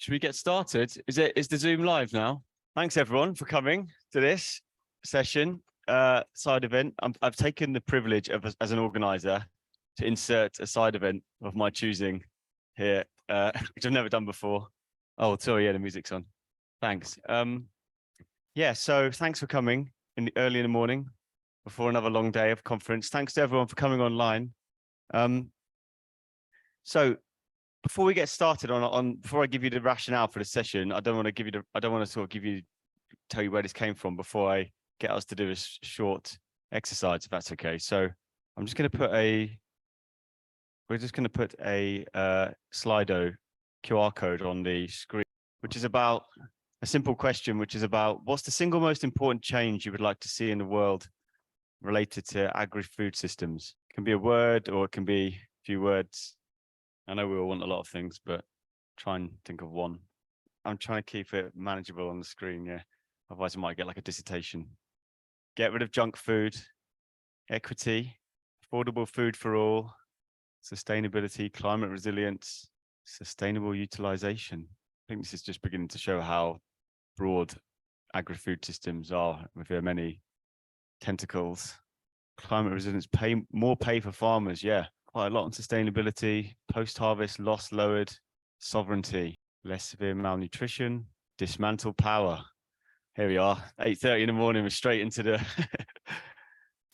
Should we get started? Is the Zoom live now? Thanks everyone for coming to this session, side event. I've taken the privilege of, as an organizer, to insert a side event of my choosing here, which I've never done before. Oh, sorry, yeah, the music's on. Thanks. Yeah, so thanks for coming early in the morning before another long day of conference. Thanks to everyone for coming online. So before we get started before I give you the rationale for the session, I don't want to tell you where this came from before I get us to do a short exercise, if that's okay. So we're just going to put a Slido QR code on the screen, which is about a simple question, which is about what's the single most important change you would like to see in the world related to agri-food systems. It can be a word or it can be a few words. I know we all want a lot of things, but try and think of one. I'm trying to keep it manageable on the screen, yeah. Otherwise I might get like a dissertation. Get rid of junk food, equity, affordable food for all, sustainability, climate resilience, sustainable utilization. I think this is just beginning to show how broad agri-food systems are with their many tentacles. Climate resilience, more pay for farmers, yeah. Quite a lot on sustainability, post-harvest loss lowered, sovereignty, less severe malnutrition, dismantle power. Here we are, 8:30 in the morning, we're straight into the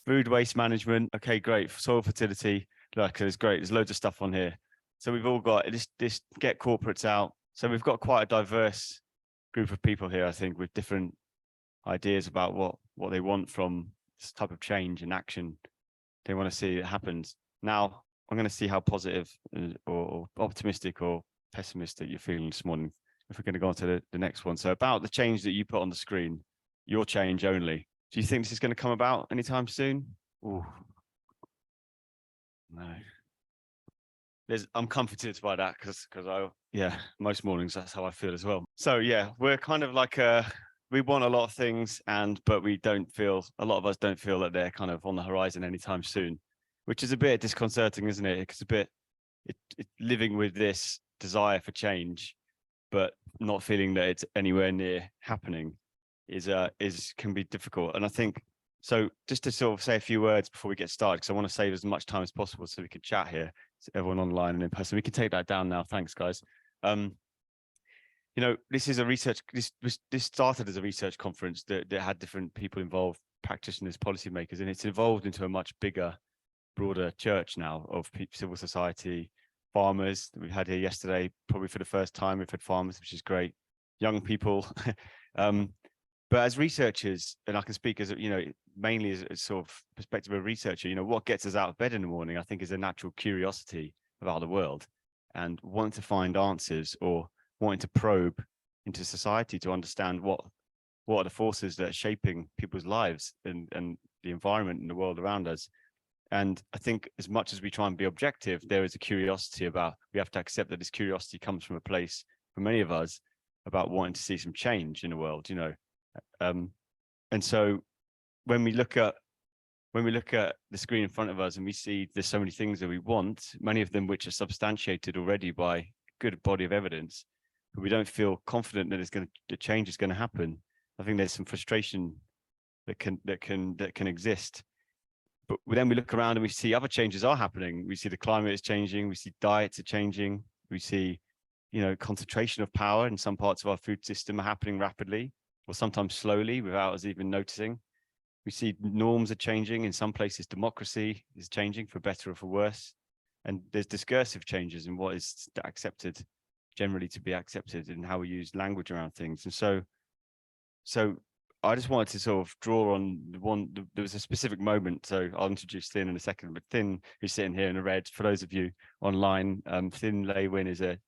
food waste management. Okay, great. Soil fertility, look, it's great. There's loads of stuff on here. So we've all got this get corporates out. So we've got quite a diverse group of people here, I think, with different ideas about what they want from this type of change and action they want to see it happens. Now, I'm going to see how positive or optimistic or pessimistic you're feeling this morning. If we're going to go on to the next one. So about the change that you put on the screen, your change only. Do you think this is going to come about anytime soon? Ooh. No. I'm comforted by that because most mornings that's how I feel as well. So yeah, we're kind of like we want a lot of things but a lot of us don't feel that they're kind of on the horizon anytime soon. Which is a bit disconcerting, isn't it? It's a bit living with this desire for change, but not feeling that it's anywhere near happening can be difficult. And I think so. Just to sort of say a few words before we get started, because I want to save as much time as possible so we can chat here. So everyone online and in person, we can take that down now. Thanks, guys. This is a research. This started as a research conference that had different people involved, practitioners, policymakers, and it's evolved into a much bigger, broader church now of civil society, farmers that we had here yesterday. Probably for the first time we've had farmers, which is great. Young people, but as researchers, and I can speak as mainly as a sort of perspective of a researcher. What gets us out of bed in the morning, I think, is a natural curiosity about the world and wanting to find answers or wanting to probe into society to understand what are the forces that are shaping people's lives and the environment and the world around us. And I think as much as we try and be objective, there is a curiosity we have to accept that this curiosity comes from a place for many of us about wanting to see some change in the world, and so when we look at the screen in front of us and we see there's so many things that we want, many of them which are substantiated already by a good body of evidence, but we don't feel confident that the change is going to happen. I think there's some frustration that can exist. But then we look around and we see other changes are happening. We see the climate is changing. We see diets are changing. We see, concentration of power in some parts of our food system are happening rapidly or sometimes slowly without us even noticing. We see norms are changing. In some places, democracy is changing for better or for worse. And there's discursive changes in what is generally to be accepted and how we use language around things. And so I just wanted to sort of draw on there was a specific moment, so I'll introduce Thin in a second, but Thin, who's sitting here in the red, for those of you online, Thin Lewin is a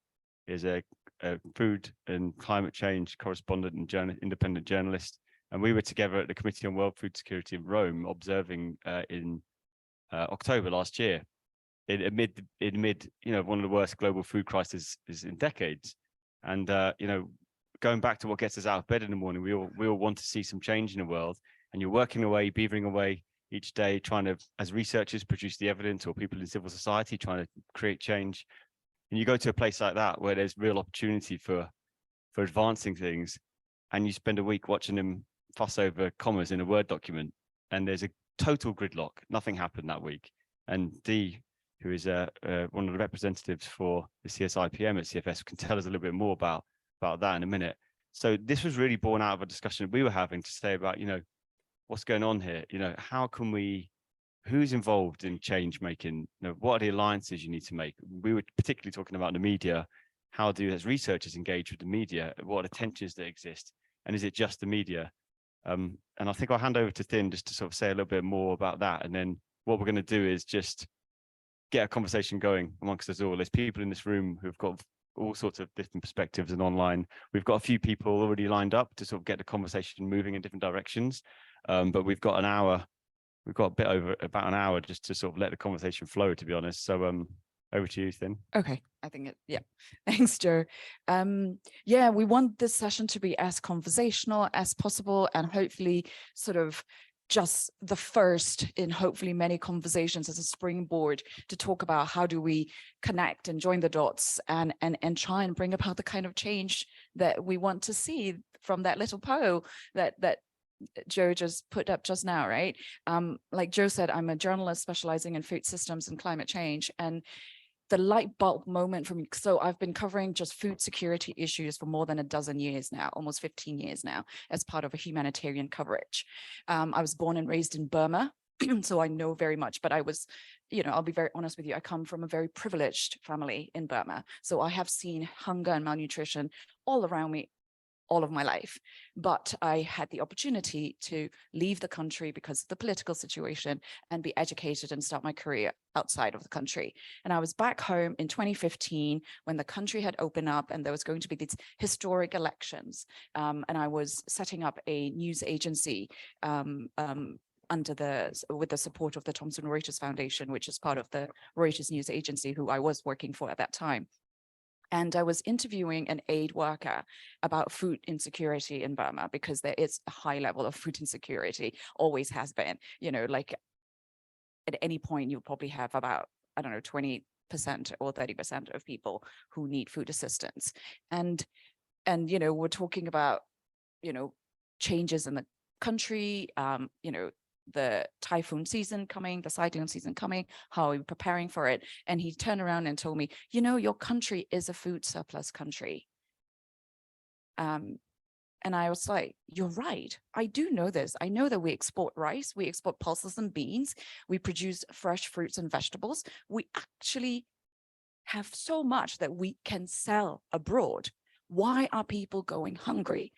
food and climate change correspondent and independent journalist. And we were together at the Committee on World Food Security in Rome, observing in October last year, amid one of the worst global food crises in decades. And going back to what gets us out of bed in the morning, we all want to see some change in the world, and you're working away, beavering away each day, trying to, as researchers, produce the evidence, or people in civil society trying to create change. And you go to a place like that where there's real opportunity for for advancing things, and you spend a week watching them fuss over commas in a Word document, and there's a total gridlock. Nothing happened that week. And Dee, who is one of the representatives for the CSIPM at CFS, can tell us a little bit more about that in a minute. So this was really born out of a discussion we were having to say about, what's going on here? How can we, who's involved in change making? What are the alliances you need to make? We were particularly talking about the media. How do, as researchers, engage with the media? What are the tensions that exist? And is it just the media? And I think I'll hand over to Thin just to sort of say a little bit more about that. And then what we're going to do is just get a conversation going amongst us all. There's people in this room who've got all sorts of different perspectives and online. We've got a few people already lined up to sort of get the conversation moving in different directions. But we've got an hour, we've got a bit over about an hour just to sort of let the conversation flow, to be honest. So over to you, Thin. Okay, I think yeah. Thanks, Joe. Yeah, we want this session to be as conversational as possible, and hopefully sort of just the first in hopefully many conversations as a springboard to talk about how do we connect and join the dots and try and bring about the kind of change that we want to see from that little poll that Joe just put up just now, right? Like Joe said, I'm a journalist specializing in food systems and climate change, and the light bulb moment for me. So I've been covering just food security issues for more than a dozen years now, almost 15 years now, as part of a humanitarian coverage. I was born and raised in Burma, so I know very much, but I was, I'll be very honest with you, I come from a very privileged family in Burma. So I have seen hunger and malnutrition all around me all of my life, but I had the opportunity to leave the country because of the political situation and be educated and start my career outside of the country. And I was back home in 2015 when the country had opened up and there was going to be these historic elections. And I was setting up a news agency with the support of the Thomson Reuters Foundation, which is part of the Reuters news agency who I was working for at that time. And I was interviewing an aid worker about food insecurity in Burma, because there is a high level of food insecurity, always has been, like at any point you probably have about, 20% or 30% of people who need food assistance. And we're talking about, changes in the country, the typhoon season coming, the cyclone season coming, how are we preparing for it? And he turned around and told me, your country is a food surplus country. And I was like, you're right. I do know this. I know that we export rice, we export pulses and beans, we produce fresh fruits and vegetables. We actually have so much that we can sell abroad. Why are people going hungry?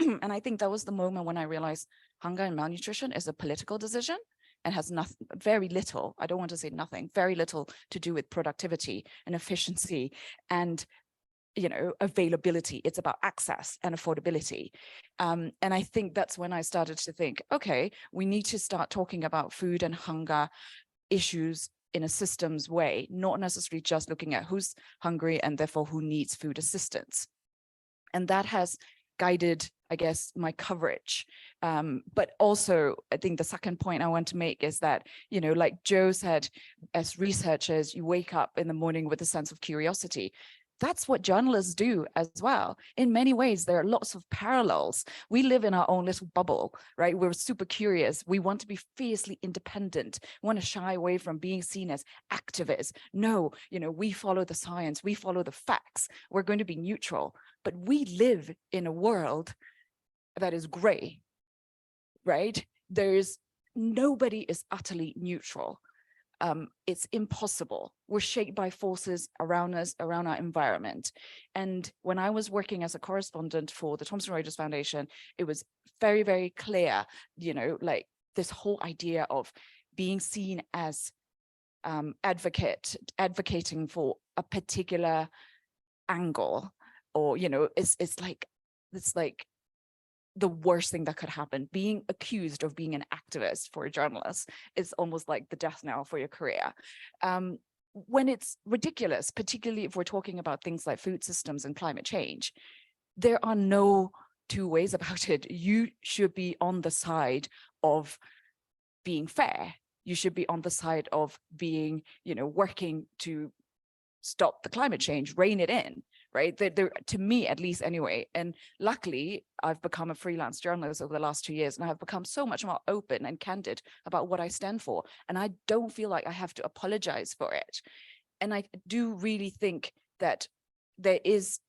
And I think that was the moment when I realized hunger and malnutrition is a political decision and has very little, I don't want to say nothing, very little to do with productivity and efficiency and, availability. It's about access and affordability. And I think that's when I started to think, okay, we need to start talking about food and hunger issues in a systems way, not necessarily just looking at who's hungry and therefore who needs food assistance. And that has guided, I guess, my coverage. But also, I think the second point I want to make is that, like Joe said, as researchers, you wake up in the morning with a sense of curiosity. That's what journalists do as well. In many ways, there are lots of parallels. We live in our own little bubble, right? We're super curious. We want to be fiercely independent. We want to shy away from being seen as activists. No, we follow the science. We follow the facts. We're going to be neutral. But we live in a world that is gray, right? Nobody is utterly neutral. It's impossible. We're shaped by forces around us, around our environment. And when I was working as a correspondent for the Thomson Reuters Foundation, it was very, very clear, like this whole idea of being seen as advocating for a particular angle, or, it's like the worst thing that could happen. Being accused of being an activist for a journalist is almost like the death knell for your career. When it's ridiculous, particularly if we're talking about things like food systems and climate change, there are no two ways about it. You should be on the side of being fair. You should be on the side of being, working to stop the climate change, rein it in, right? They're, to me, at least anyway. And luckily, I've become a freelance journalist over the last 2 years, and I've become so much more open and candid about what I stand for. And I don't feel like I have to apologize for it. And I do really think that there is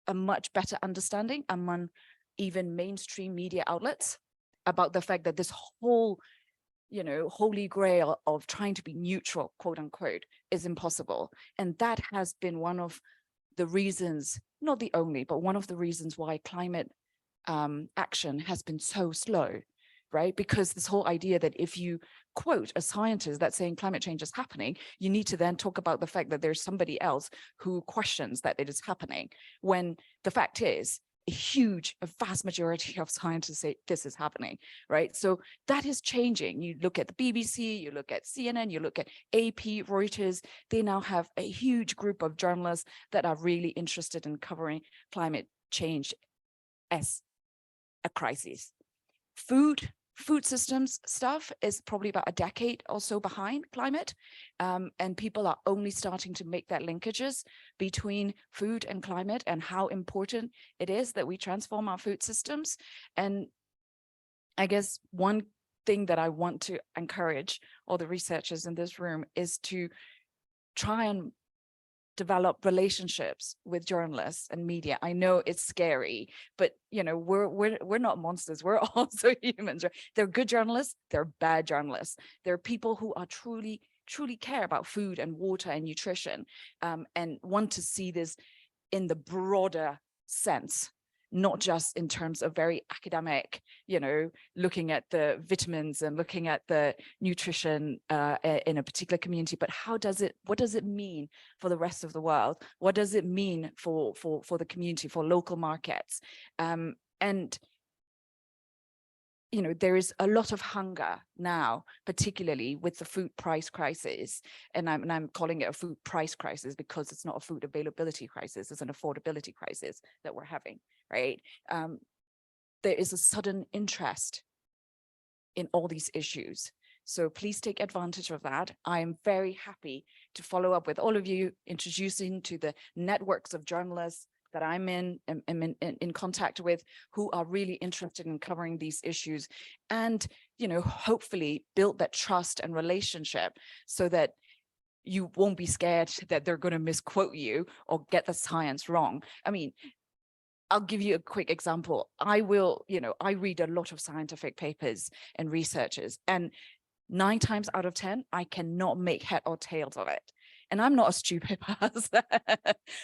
a much better understanding among even mainstream media outlets about the fact that this whole, holy grail of trying to be neutral, quote unquote, is impossible. And that has been one of the reasons, not the only, but one of the reasons why climate action has been so slow, right? Because this whole idea that if you quote a scientist that's saying climate change is happening, you need to then talk about the fact that there's somebody else who questions that it is happening, when the fact is a vast majority of scientists say this is happening, right? So that is changing. You look at the BBC, you look at CNN, you look at AP, Reuters, they now have a huge group of journalists that are really interested in covering climate change as a crisis. Food systems stuff is probably about a decade or so behind climate. And people are only starting to make that linkages between food and climate and how important it is that we transform our food systems. And I guess one thing that I want to encourage all the researchers in this room is to try and develop relationships with journalists and media. I know it's scary, but we're not monsters. We're also humans. Right? They're good journalists. They're bad journalists. They're people who are truly care about food and water and nutrition, and want to see this in the broader sense, not just in terms of very academic, looking at the vitamins and looking at the nutrition in a particular community, but what does it mean for the rest of the world? What does it mean for the community, for local markets? And there is a lot of hunger now, particularly with the food price crisis. And I'm calling it a food price crisis because it's not a food availability crisis, it's an affordability crisis that we're having, right? There is a sudden interest in all these issues. So please take advantage of that. I am very happy to follow up with all of you, introducing to the networks of journalists that I'm in contact with, who are really interested in covering these issues, and hopefully build that trust and relationship so that you won't be scared that they're going to misquote you or get the science wrong. I mean, I'll give you a quick example. I read a lot of scientific papers and researches, and 9 times out of 10, I cannot make head or tails of it. And I'm not a stupid person,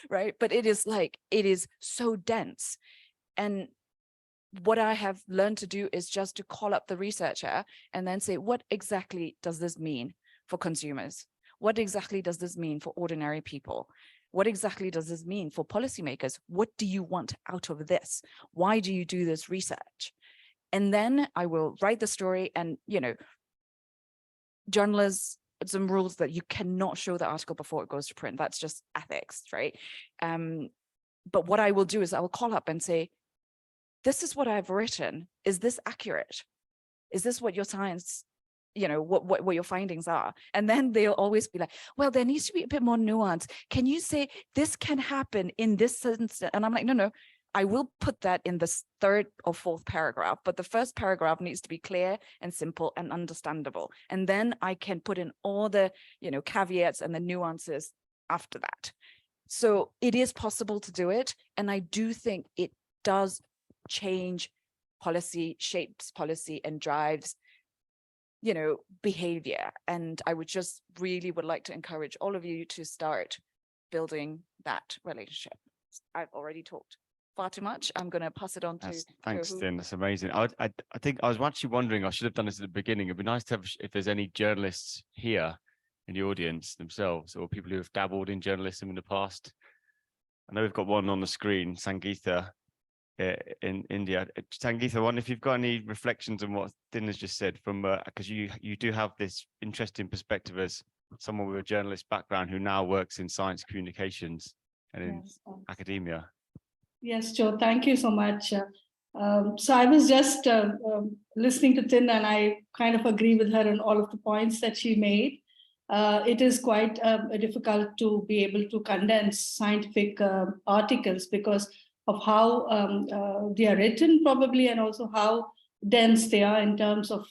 right? But it is so dense. And what I have learned to do is just to call up the researcher and then say, what exactly does this mean for consumers? What exactly does this mean for ordinary people? What exactly does this mean for policymakers? What do you want out of this? Why do you do this research? And then I will write the story, and, journalists, some rules that you cannot show the article before it goes to print. That's just ethics, right? But what I will do is I will call up and say, this is what I've written. Is this accurate? Is this what your science, what your findings are? And then they'll always be like, well, there needs to be a bit more nuance. Can you say this can happen in this sense? And I'm like, no, I will put that in the 3rd or 4th paragraph, but the first paragraph needs to be clear and simple and understandable. And then I can put in all the, caveats and the nuances after that. So it is possible to do it. And I do think it does change policy, shapes policy, and drives, behavior. And I would like to encourage all of you to start building that relationship. I've already talked far too much. I'm going to pass it on to thanks, Tin. That's amazing. I think I was actually wondering, I should have done this at the beginning. It'd be nice to have, if there's any journalists here in the audience themselves, or people who have dabbled in journalism in the past. I know we've got one on the screen, Sangeetha in India. Sangeetha, I wonder if you've got any reflections on what Tin has just said, from because you do have this interesting perspective as someone with a journalist background who now works in science communications and in academia. Yes, Joe, thank you so much. So I was just listening to Tin, and I kind of agree with her on all of the points that she made. it is quite difficult to be able to condense scientific articles because of how they are written probably, and also how dense they are in terms of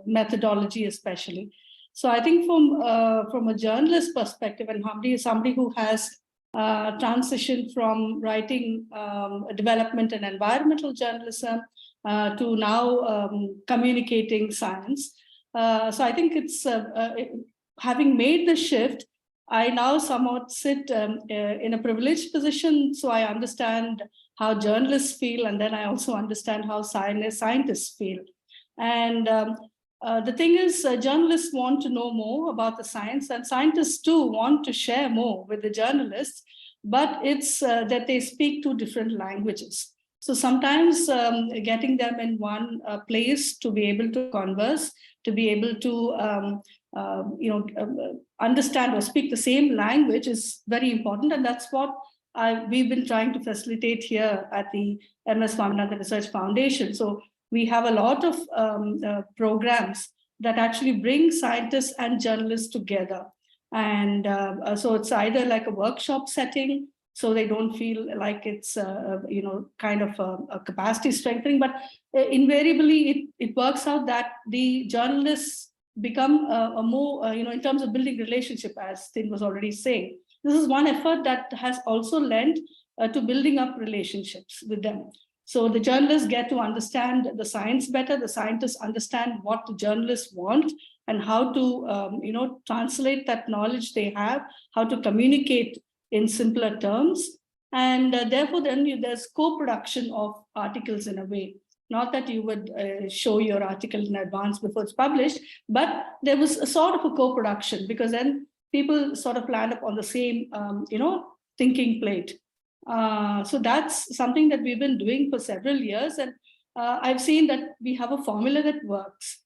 methodology especially. So I think from a journalist perspective, and somebody who has transitioned from writing development and environmental journalism to now communicating science. So I think it's having made the shift, I now somewhat sit in a privileged position, so I understand how journalists feel, and then I also understand how scientists feel. And the thing is, journalists want to know more about the science, and scientists too want to share more with the journalists, but it's that they speak two different languages. So sometimes getting them in one place to be able to converse, to be able to understand or speak the same language is very important, and that's what we've been trying to facilitate here at the MS Swaminathan Research Foundation. So we have a lot of programs that actually bring scientists and journalists together. And so it's either like a workshop setting, so they don't feel like it's kind of a capacity strengthening, but invariably it works out that the journalists become a more, in terms of building relationship, as Tin was already saying. This is one effort that has also lent to building up relationships with them. So the journalists get to understand the science better, the scientists understand what the journalists want and how to translate that knowledge they have, how to communicate in simpler terms. And therefore, then there's co-production of articles in a way. Not that you would show your article in advance before it's published, but there was a sort of a co-production, because then people sort of land up on the same, thinking plate. So that's something that we've been doing for several years, and I've seen that we have a formula that works.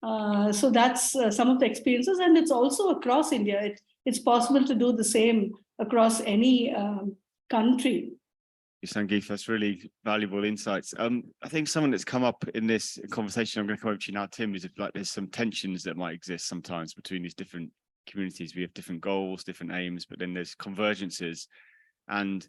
So that's some of the experiences, and it's also across India. It's possible to do the same across any country. Sangeeta, that's really valuable insights. I think someone that's come up in this conversation, I'm going to come over to you now, Tim, is if like there's some tensions that might exist sometimes between these different communities. We have different goals, different aims, but then there's convergences. And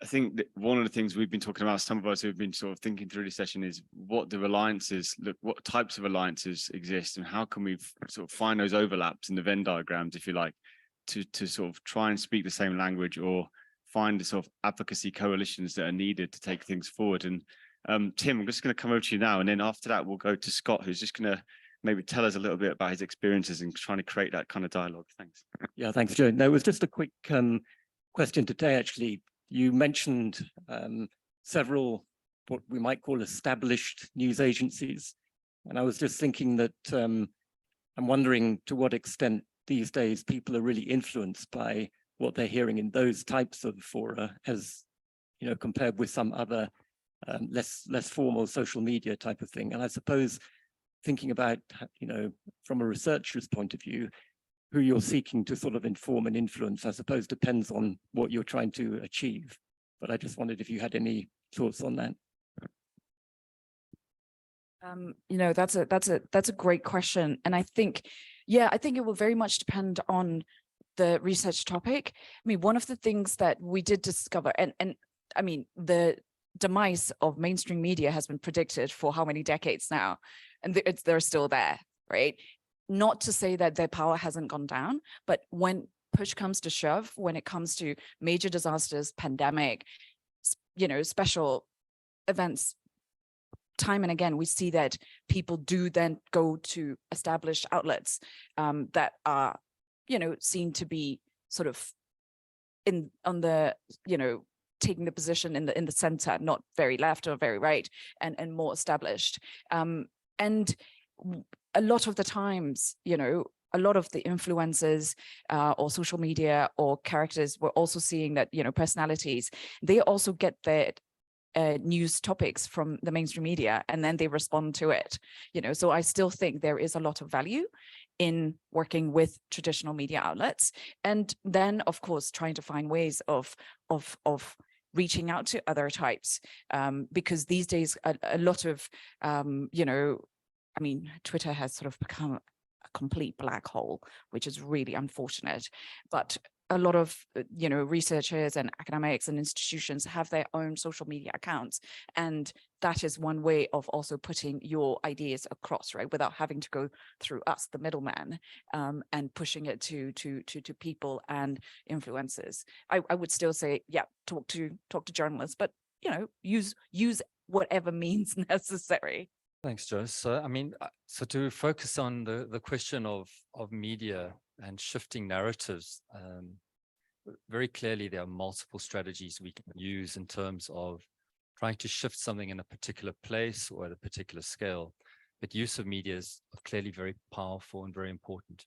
I think that one of the things we've been talking about, some of us who've been sort of thinking through this session, is what the alliances look, what types of alliances exist, and how can we sort of find those overlaps in the Venn diagrams, if you like, to sort of try and speak the same language, or find the sort of advocacy coalitions that are needed to take things forward. And Tim, I'm just going to come over to you now, and then after that we'll go to Scott, who's just going to maybe tell us a little bit about his experiences in trying to create that kind of dialogue. Thanks. Yeah, thanks, Joe. No, it was just a quick question today, actually. You mentioned several what we might call established news agencies. And I was just thinking that I'm wondering to what extent these days people are really influenced by what they're hearing in those types of fora, as compared with some other less formal social media type of thing. And I suppose thinking about, from a researcher's point of view, who you're seeking to sort of inform and influence, I suppose depends on what you're trying to achieve. But I just wondered if you had any thoughts on that. That's a great question. And I think, I think it will very much depend on the research topic. I mean, one of the things that we did discover, and I mean, the demise of mainstream media has been predicted for how many decades now, and they're still there, right? Not to say that their power hasn't gone down, but when push comes to shove, when it comes to major disasters, pandemic, special events, time and again, we see that people do then go to established outlets that are, seen to be sort of taking the position in the center, not very left or very right, and more established. And a lot of the times, a lot of the influencers or social media or characters, we're also seeing that, personalities, they also get their news topics from the mainstream media, and then they respond to it. So I still think there is a lot of value in working with traditional media outlets, and then of course trying to find ways of reaching out to other types, because these days a lot of Twitter has sort of become complete black hole, which is really unfortunate. But a lot of, researchers and academics and institutions have their own social media accounts. And that is one way of also putting your ideas across, right? Without having to go through us, the middleman, and pushing it to people and influencers. I would still say, yeah, talk to journalists, but, use whatever means necessary. Thanks, Jo. So, I mean, so to focus on the question of media and shifting narratives, very clearly there are multiple strategies we can use in terms of trying to shift something in a particular place or at a particular scale. But use of media is clearly very powerful and very important.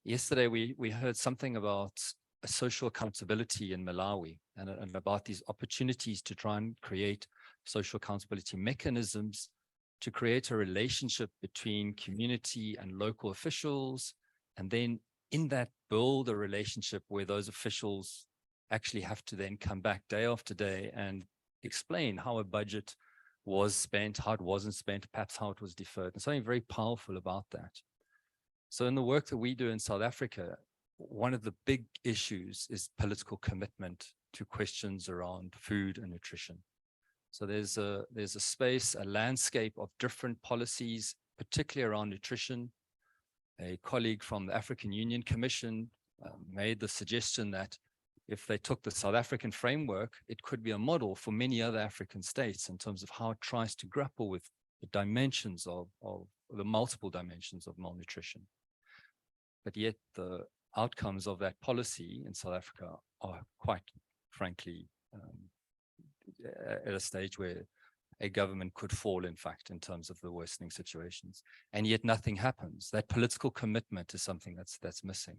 Yesterday, we heard something about a social accountability in Malawi and about these opportunities to try and create social accountability mechanisms to create a relationship between community and local officials, and then in that build a relationship where those officials actually have to then come back day after day and explain how a budget was spent, how it wasn't spent, perhaps how it was deferred, and something very powerful about that. So in the work that we do in South Africa, one of the big issues is political commitment to questions around food and nutrition. So there's a space, a landscape of different policies, particularly around nutrition. A colleague from the African Union Commission made the suggestion that if they took the South African framework, it could be a model for many other African states in terms of how it tries to grapple with the dimensions of the multiple dimensions of malnutrition. But yet the outcomes of that policy in South Africa are quite frankly at a stage where a government could fall, in fact, in terms of the worsening situations, and yet nothing happens. That political commitment is something that's missing.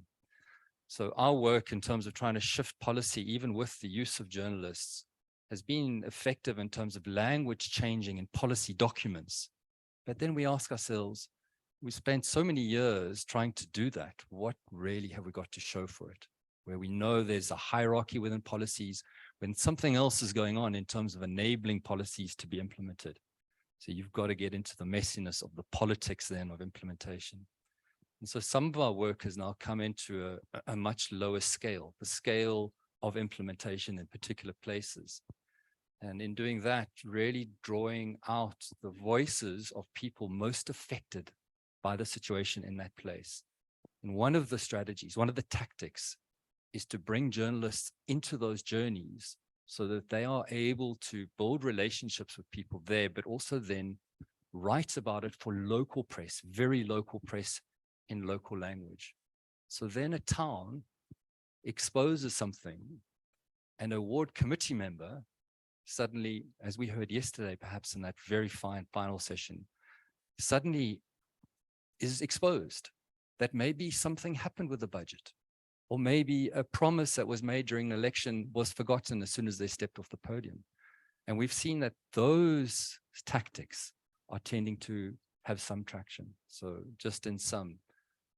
So our work in terms of trying to shift policy, even with the use of journalists, has been effective in terms of language changing in policy documents. But then we ask ourselves, we spent so many years trying to do that. What really have we got to show for it? Where we know there's a hierarchy within policies, when something else is going on in terms of enabling policies to be implemented. So you've got to get into the messiness of the politics then of implementation. And so some of our work has now come into a much lower scale, the scale of implementation in particular places. And in doing that, really drawing out the voices of people most affected by the situation in that place. And one of the strategies, one of the tactics is to bring journalists into those journeys so that they are able to build relationships with people there, but also then write about it for local press, very local press in local language. So then a town exposes something, and a ward committee member suddenly, as we heard yesterday, perhaps in that very fine final session, suddenly is exposed that maybe something happened with the budget, or maybe a promise that was made during an election was forgotten as soon as they stepped off the podium. And we've seen that those tactics are tending to have some traction. So just in some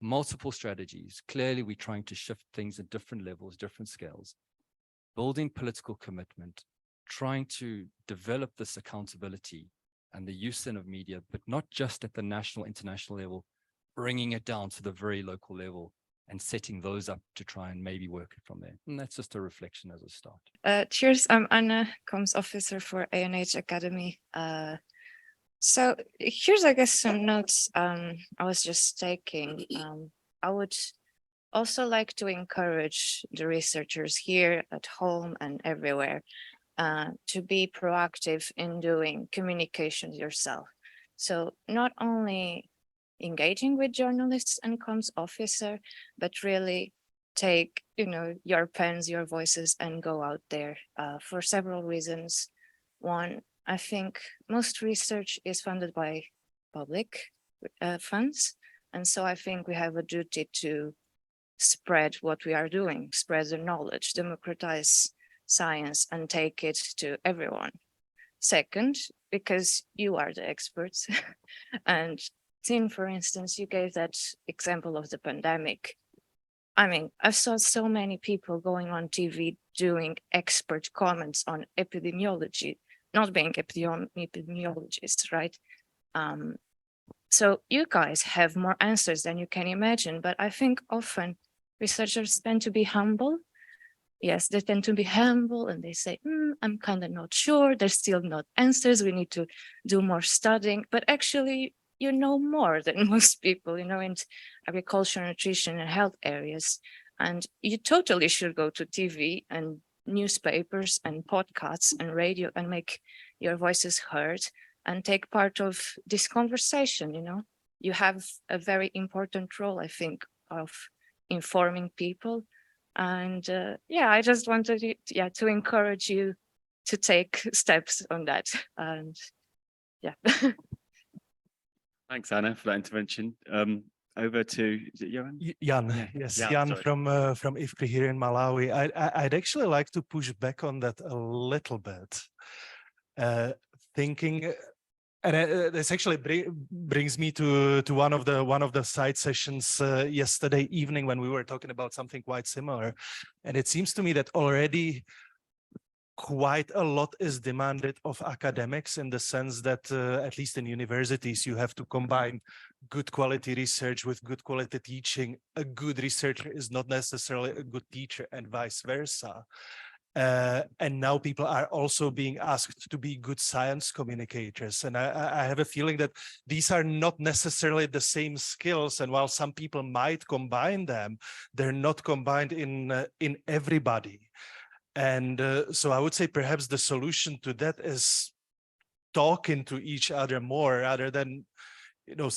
multiple strategies, clearly we're trying to shift things at different levels, different scales, building political commitment, trying to develop this accountability and the use then of media, but not just at the national, international level, bringing it down to the very local level and setting those up to try and maybe work it from there. And that's just a reflection as a start. Cheers, I'm Anna, comms officer for ANH Academy. So here's, I guess, some notes I was just taking. I would also like to encourage the researchers here at home and everywhere to be proactive in doing communications yourself. So not only engaging with journalists and comms officer, but really take, your pens, your voices and go out there for several reasons. One, I think most research is funded by public funds. And so I think we have a duty to spread what we are doing, spread the knowledge, democratize science and take it to everyone. Second, because you are the experts. And Tim, for instance, you gave that example of the pandemic. I mean, I saw so many people going on TV doing expert comments on epidemiology, not being epidemiologists, right? So you guys have more answers than you can imagine, but I think often researchers tend to be humble. Yes, they tend to be humble and they say, I'm kind of not sure. There's still not answers. We need to do more studying. But actually, you know more than most people, you know, in agriculture, nutrition, and health areas. And you totally should go to TV and newspapers and podcasts and radio and make your voices heard and take part of this conversation, you know. You have a very important role, I think, of informing people. And yeah, I just wanted to encourage you to take steps on that. And yeah. Thanks, Anna, for that intervention. Over to, is it Johan? Jan, Yeah. yes, Jan, Jan sorry. from IFPRI here in Malawi. I'd actually like to push back on that a little bit, thinking, and this actually brings me to one of the side sessions yesterday evening when we were talking about something quite similar, and it seems to me that already quite a lot is demanded of academics in the sense that at least in universities you have to combine good quality research with good quality teaching. A good researcher is not necessarily a good teacher and vice versa. And now people are also being asked to be good science communicators. And I have a feeling that these are not necessarily the same skills. And while some people might combine them, they're not combined in everybody. And so I would say perhaps the solution to that is talking to each other more rather than, you know,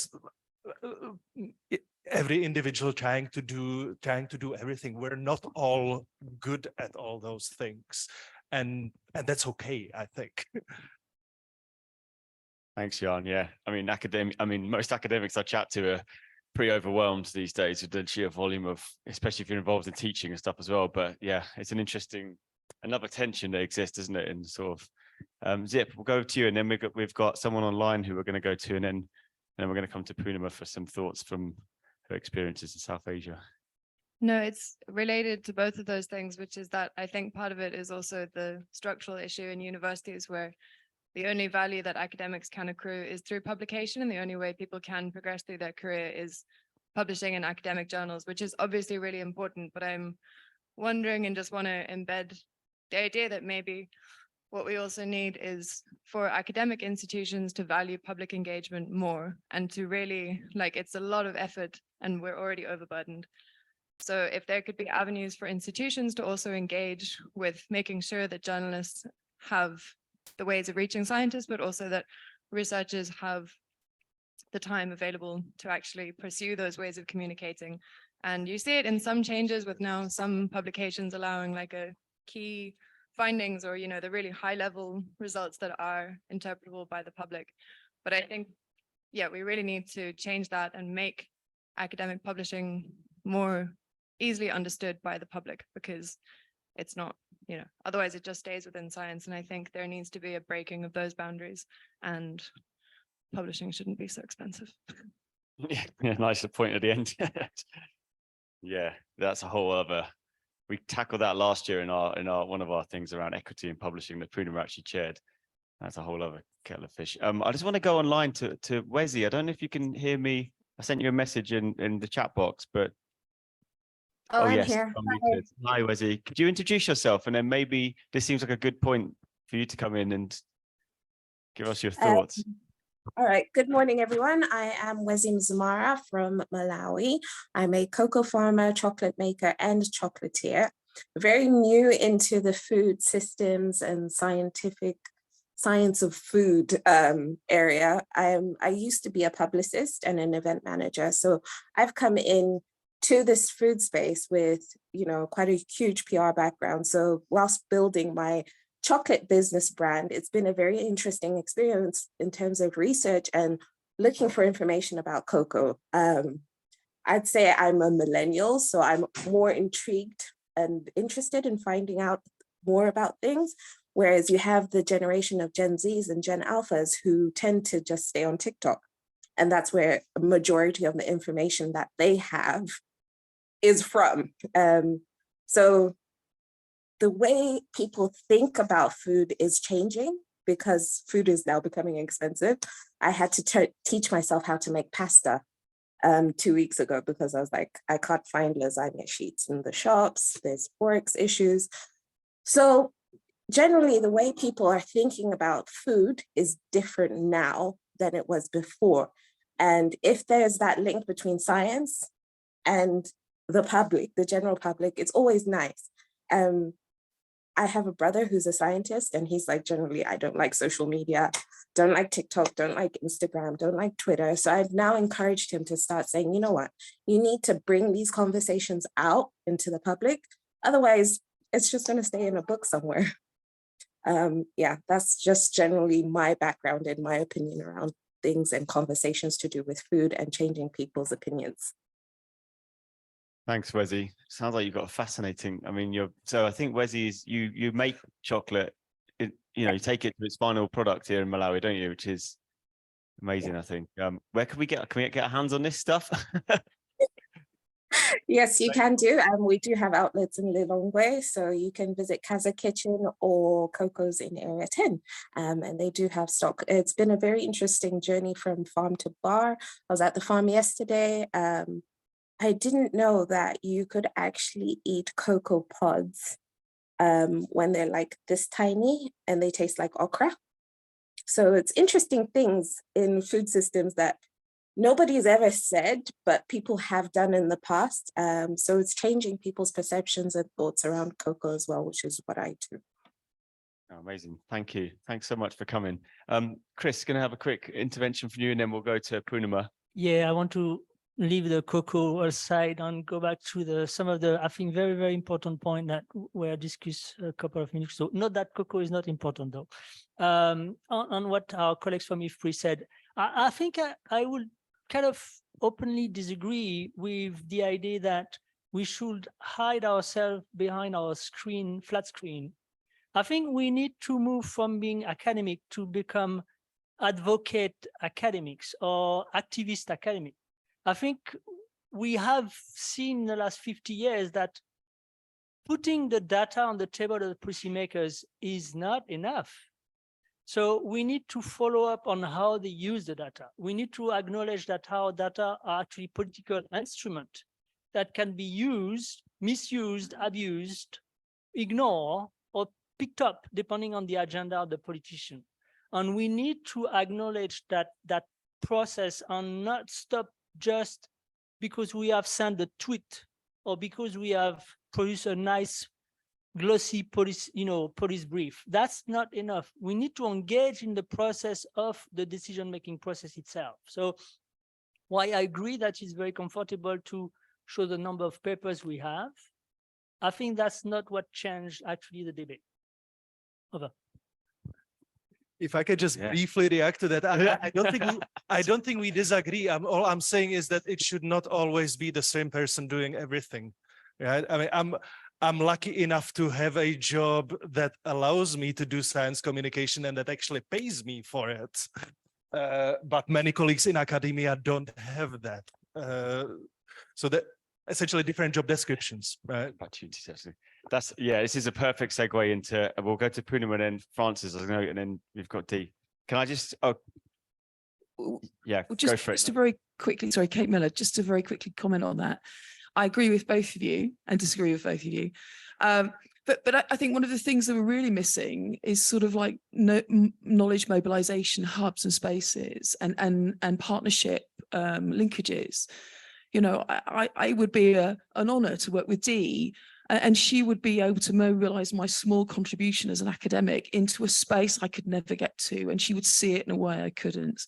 every individual trying to do everything. We're not all good at all those things, and that's okay, I think. Thanks, Jan. Yeah, I mean, most academics I chat to are pretty overwhelmed these days with the sheer volume of, especially if you're involved in teaching and stuff as well. But yeah, it's an interesting, another tension that exists, isn't it? And sort of, Zip, we'll go to you, and then we've got someone online who we're going to go to, and then we're going to come to Poonima for some thoughts from her experiences in South Asia. No, it's related to both of those things, which is that I think part of it is also the structural issue in universities where the only value that academics can accrue is through publication, and the only way people can progress through their career is publishing in academic journals, which is obviously really important. But I'm wondering and just want to embed the idea that maybe what we also need is for academic institutions to value public engagement more and to really, like, it's a lot of effort and we're already overburdened. So if there could be avenues for institutions to also engage with making sure that journalists have the ways of reaching scientists, but also that researchers have the time available to actually pursue those ways of communicating. And you see it in some changes with now some publications allowing like a key findings or, you know, the really high level results that are interpretable by the public. But I think, yeah, we really need to change that and make academic publishing more easily understood by the public, because it's not, you know, otherwise it just stays within science. And I think there needs to be a breaking of those boundaries, and publishing shouldn't be so expensive. Yeah, nice point at the end. Yeah, that's a whole other. We tackled that last year in our one of our things around equity in publishing that Poonima actually chaired. That's a whole other kettle of fish. I just want to go online to Wesi. I don't know if you can hear me. I sent you a message in the chat box, but I'm yes, here. unmuted. Hi, Wesi. Could you introduce yourself, and then maybe this seems like a good point for you to come in and give us your thoughts. All right. Good morning, everyone. I am Wesi Mzamara from Malawi. I'm a cocoa farmer, chocolate maker, and chocolatier. Very new into the food systems and science of food area. I used to be a publicist and an event manager. So I've come in to this food space with, you know, quite a huge PR background. So whilst building my chocolate business brand, it's been a very interesting experience in terms of research and looking for information about cocoa. I'd say I'm a millennial, so I'm more intrigued and interested in finding out more about things, whereas you have the generation of Gen Zs and Gen Alphas who tend to just stay on TikTok. And that's where a majority of the information that they have is from. So the way people think about food is changing. because food is now becoming expensive, I had to teach myself how to make pasta 2 weeks ago, because I was like, I can't find lasagna sheets in the shops. There's Forex issues. So generally, the way people are thinking about food is different now than it was before. And if there's that link between science and the public, the general public, it's always nice. I have a brother who's a scientist, and he's like, generally, I don't like social media, don't like TikTok, don't like Instagram, don't like Twitter. So I've now encouraged him to start saying, you know what, you need to bring these conversations out into the public. Otherwise, it's just going to stay in a book somewhere. Yeah, that's just generally my background and my opinion around things and conversations to do with food and changing people's opinions. Thanks, Wesi. Sounds like you've got a fascinating. I mean, so I think Wesi is you make chocolate. You take it to its final product here in Malawi, don't you? Which is amazing. I think. Where can we get our hands on this stuff? Yes, you can do. We do have outlets in Lilongwe, so you can visit Casa Kitchen or Coco's in Area 10, and they do have stock. It's been a very interesting journey from farm to bar. I was at the farm yesterday. I didn't know that you could actually eat cocoa pods when they're like this tiny and they taste like okra. So it's interesting things in food systems that nobody's ever said, but people have done in the past. So it's changing people's perceptions and thoughts around cocoa as well, which is what I do. Oh, amazing. Thank you. Thanks so much for coming. Chris, going to have a quick intervention from you, and then we'll go to Poonima. Yeah, I want to leave the cocoa aside and go back to some of the, I think, very, very important point that were discussed a couple of minutes ago. Not that cocoa is not important, though. On what our colleagues from IFPRI said, I think I would kind of openly disagree with the idea that we should hide ourselves behind our screen, flat screen. I think we need to move from being academic to become advocate academics or activist academic. I think we have seen in the last 50 years that putting the data on the table of the policymakers is not enough. So we need to follow up on how they use the data. We need to acknowledge that our data are actually political instruments that can be used, misused, abused, ignored, or picked up depending on the agenda of the politician. And we need to acknowledge that process and not stop just because we have sent a tweet or because we have produced a nice glossy police brief. That's not enough. We need to engage in the process of the decision-making process itself. So while I agree that it's very comfortable to show the number of papers we have, I think that's not what changed actually the debate. Over. If I could just briefly react to that, I don't think we disagree. All I'm saying is that it should not always be the same person doing everything. Right? I mean, I'm lucky enough to have a job that allows me to do science communication and that actually pays me for it. But many colleagues in academia don't have that. So that essentially different job descriptions, right? Opportunities, actually. This is a perfect segue into, we'll go to Poonima and then Francis, and then we've got Dee. Can I just, go for it. Just a very quickly, sorry, Kate Miller, just to very quickly comment on that. I agree with both of you and disagree with both of you. But I think one of the things that we're really missing is sort of like knowledge mobilization hubs and spaces and partnership linkages. You know, I would be an honor to work with Dee, and she would be able to mobilize my small contribution as an academic into a space I could never get to, and she would see it in a way I couldn't.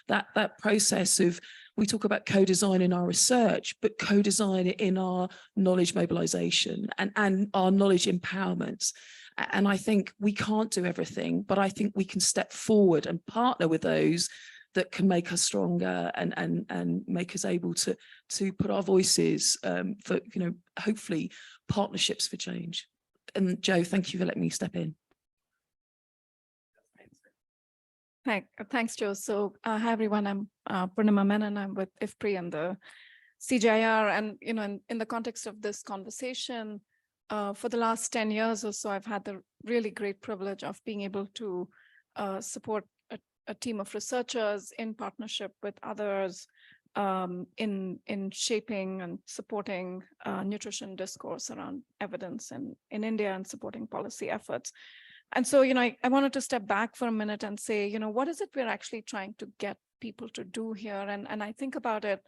That process of, we talk about co-design in our research, but co-design in our knowledge mobilization and our knowledge empowerment. And I think we can't do everything, but I think we can step forward and partner with those that can make us stronger and make us able to put our voices for, you know, hopefully partnerships for change. And Joe, thank you for letting me step in. Thanks, Joe. So hi, everyone. I'm Poonima Menon. I'm with IFPRI and the CGIR. And, you know, in the context of this conversation, for the last 10 years or so, I've had the really great privilege of being able to support a team of researchers in partnership with others in shaping and supporting nutrition discourse around evidence in India and supporting policy efforts. And so, I wanted to step back for a minute and say, what is it we're actually trying to get people to do here? And I think about it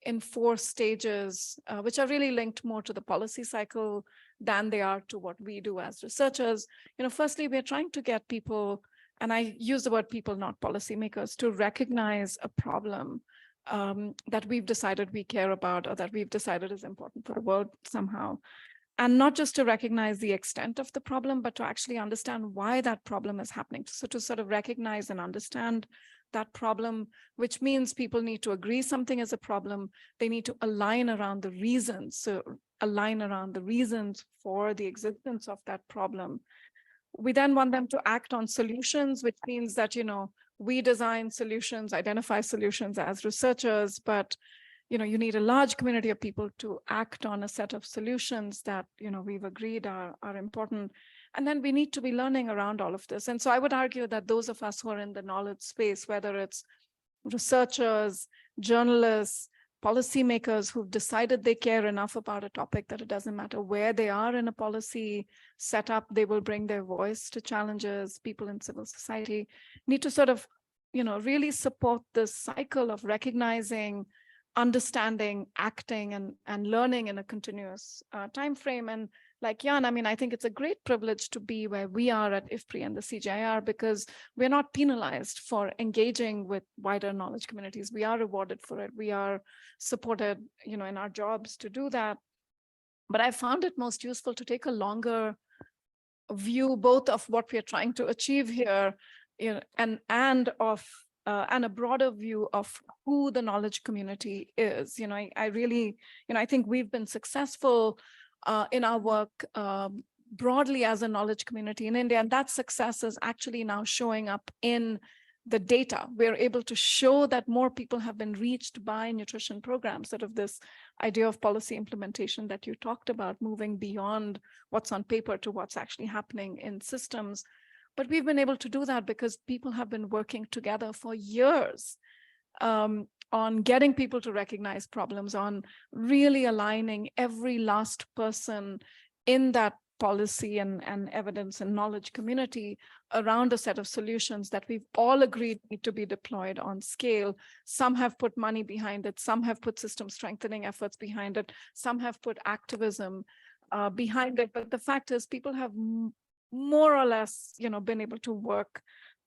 in 4 stages, which are really linked more to the policy cycle than they are to what we do as researchers. Firstly, we're trying to get people, and I use the word people, not policymakers, to recognize a problem that we've decided we care about, or that we've decided is important for the world somehow. And not just to recognize the extent of the problem, but to actually understand why that problem is happening. So to sort of recognize and understand that problem, which means people need to agree something is a problem. They need to align around the reasons. So align around the reasons for the existence of that problem. We then want them to act on solutions, which means that, we design solutions, identify solutions as researchers, but you need a large community of people to act on a set of solutions that, we've agreed are important. And then we need to be learning around all of this. And so I would argue that those of us who are in the knowledge space, whether it's researchers, journalists, policymakers who've decided they care enough about a topic that it doesn't matter where they are in a policy setup, they will bring their voice to challenges. People in civil society need to sort of, really support this cycle of recognizing, understanding, acting, and learning in a continuous time frame. And like Jan, I think it's a great privilege to be where we are at IFPRI and the CGIAR, because we're not penalized for engaging with wider knowledge communities. We are rewarded for it. We are supported, in our jobs to do that. But I found it most useful to take a longer view, both of what we're trying to achieve here, and a broader view of who the knowledge community is. I really, I think we've been successful in our work broadly as a knowledge community in India, and that success is actually now showing up in the data. We're able to show that more people have been reached by nutrition programs, sort of this idea of policy implementation that you talked about, moving beyond what's on paper to what's actually happening in systems. But we've been able to do that because people have been working together for years on getting people to recognize problems, on really aligning every last person in that policy and evidence and knowledge community around a set of solutions that we've all agreed need to be deployed on scale. Some have put money behind it, some have put system strengthening efforts behind it, some have put activism behind it. But the fact is, people have more or less, been able to work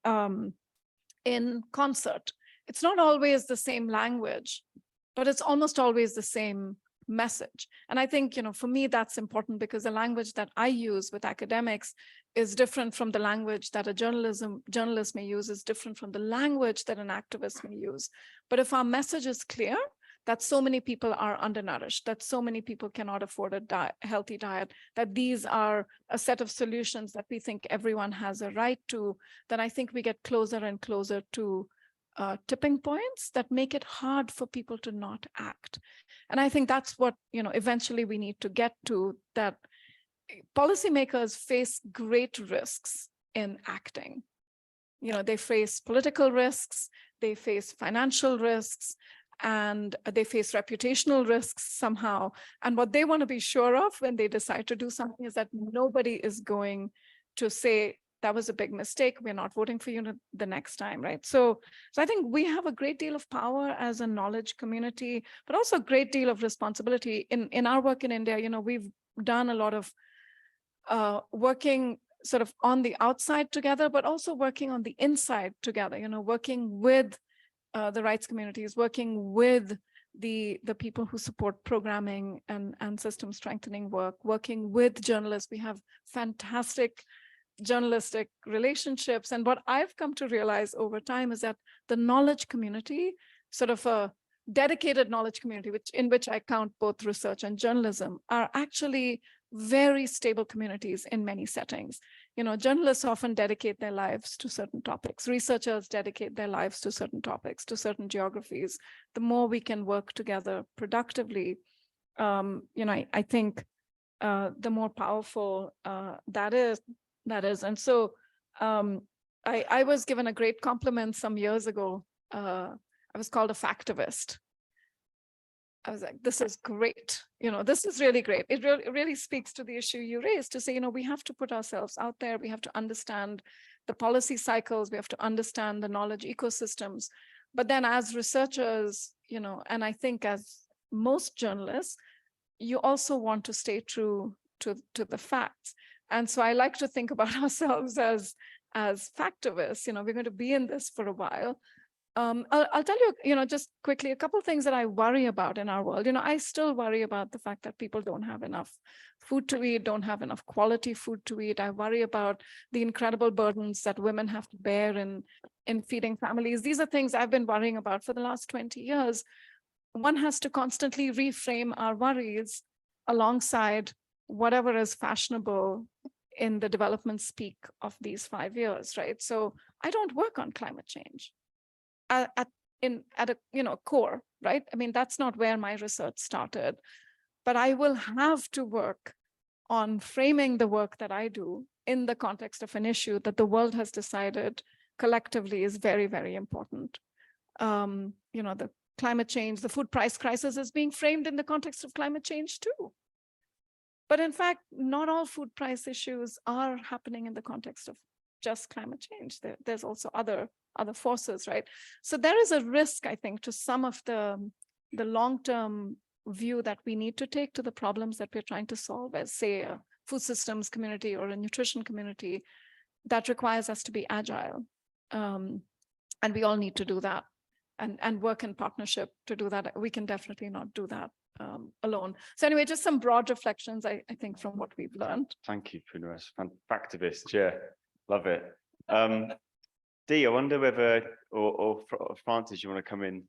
in concert. It's not always the same language, but it's almost always the same message. And I think, for me, that's important, because the language that I use with academics is different from the language that a journalist may use, is different from the language that an activist may use. But if our message is clear, that so many people are undernourished, that so many people cannot afford a healthy diet, that these are a set of solutions that we think everyone has a right to, then I think we get closer and closer to tipping points that make it hard for people to not act. And I think that's what, eventually we need to get to, that policymakers face great risks in acting. They face political risks, they face financial risks, and they face reputational risks somehow. And what they want to be sure of when they decide to do something is that nobody is going to say, that was a big mistake, we're not voting for you the next time, right? So I think we have a great deal of power as a knowledge community, but also a great deal of responsibility. In our work in India, we've done a lot of working sort of on the outside together, but also working on the inside together, working with the rights communities, working with the people who support programming and system strengthening work, working with journalists. We have fantastic journalistic relationships. And what I've come to realize over time is that the knowledge community, sort of a dedicated knowledge community, in which I count both research and journalism, are actually very stable communities in many settings. Journalists often dedicate their lives to certain topics. Researchers dedicate their lives to certain topics, to certain geographies. The more we can work together productively, I think the more powerful that is. And so I was given a great compliment some years ago. I was called a factivist. I was like, this is great. This is really great. It really speaks to the issue you raised, to say, we have to put ourselves out there. We have to understand the policy cycles. We have to understand the knowledge ecosystems. But then as researchers, and I think as most journalists, you also want to stay true to the facts. And so I like to think about ourselves as factivists. We're going to be in this for a while. I'll tell you, just quickly, a couple of things that I worry about in our world. I still worry about the fact that people don't have enough food to eat, don't have enough quality food to eat. I worry about the incredible burdens that women have to bear in feeding families. These are things I've been worrying about for the last 20 years. One has to constantly reframe our worries alongside whatever is fashionable in the development speak of these 5 years, right? So I don't work on climate change at a core, right? I mean, that's not where my research started, but I will have to work on framing the work that I do in the context of an issue that the world has decided collectively is very, very important. The climate change, the food price crisis is being framed in the context of climate change too. But in fact, not all food price issues are happening in the context of just climate change. There's also other forces, right? So there is a risk, I think, to some of the long-term view that we need to take to the problems that we're trying to solve as, say, a food systems community or a nutrition community, that requires us to be agile. And we all need to do that and work in partnership to do that. We can definitely not do that alone. So anyway, just some broad reflections, I think, from what we've learned. Thank you, Poonarsh. Factivist, yeah, love it. Dee, I wonder whether, or Francis, you want to come in?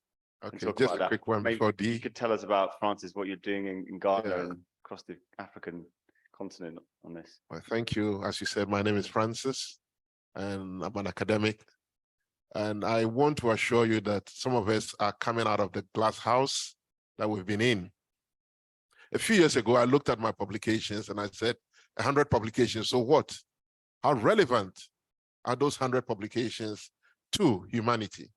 Okay, just a quick one before Dee. You could tell us about, Francis, what you're doing in Ghana and across the African continent on this. Well, thank you. As you said, my name is Francis, and I'm an academic. And I want to assure you that some of us are coming out of the glass house that we've been in. A few years ago, I looked at my publications and I said, 100 publications, so what? How relevant are those 100 publications to humanity?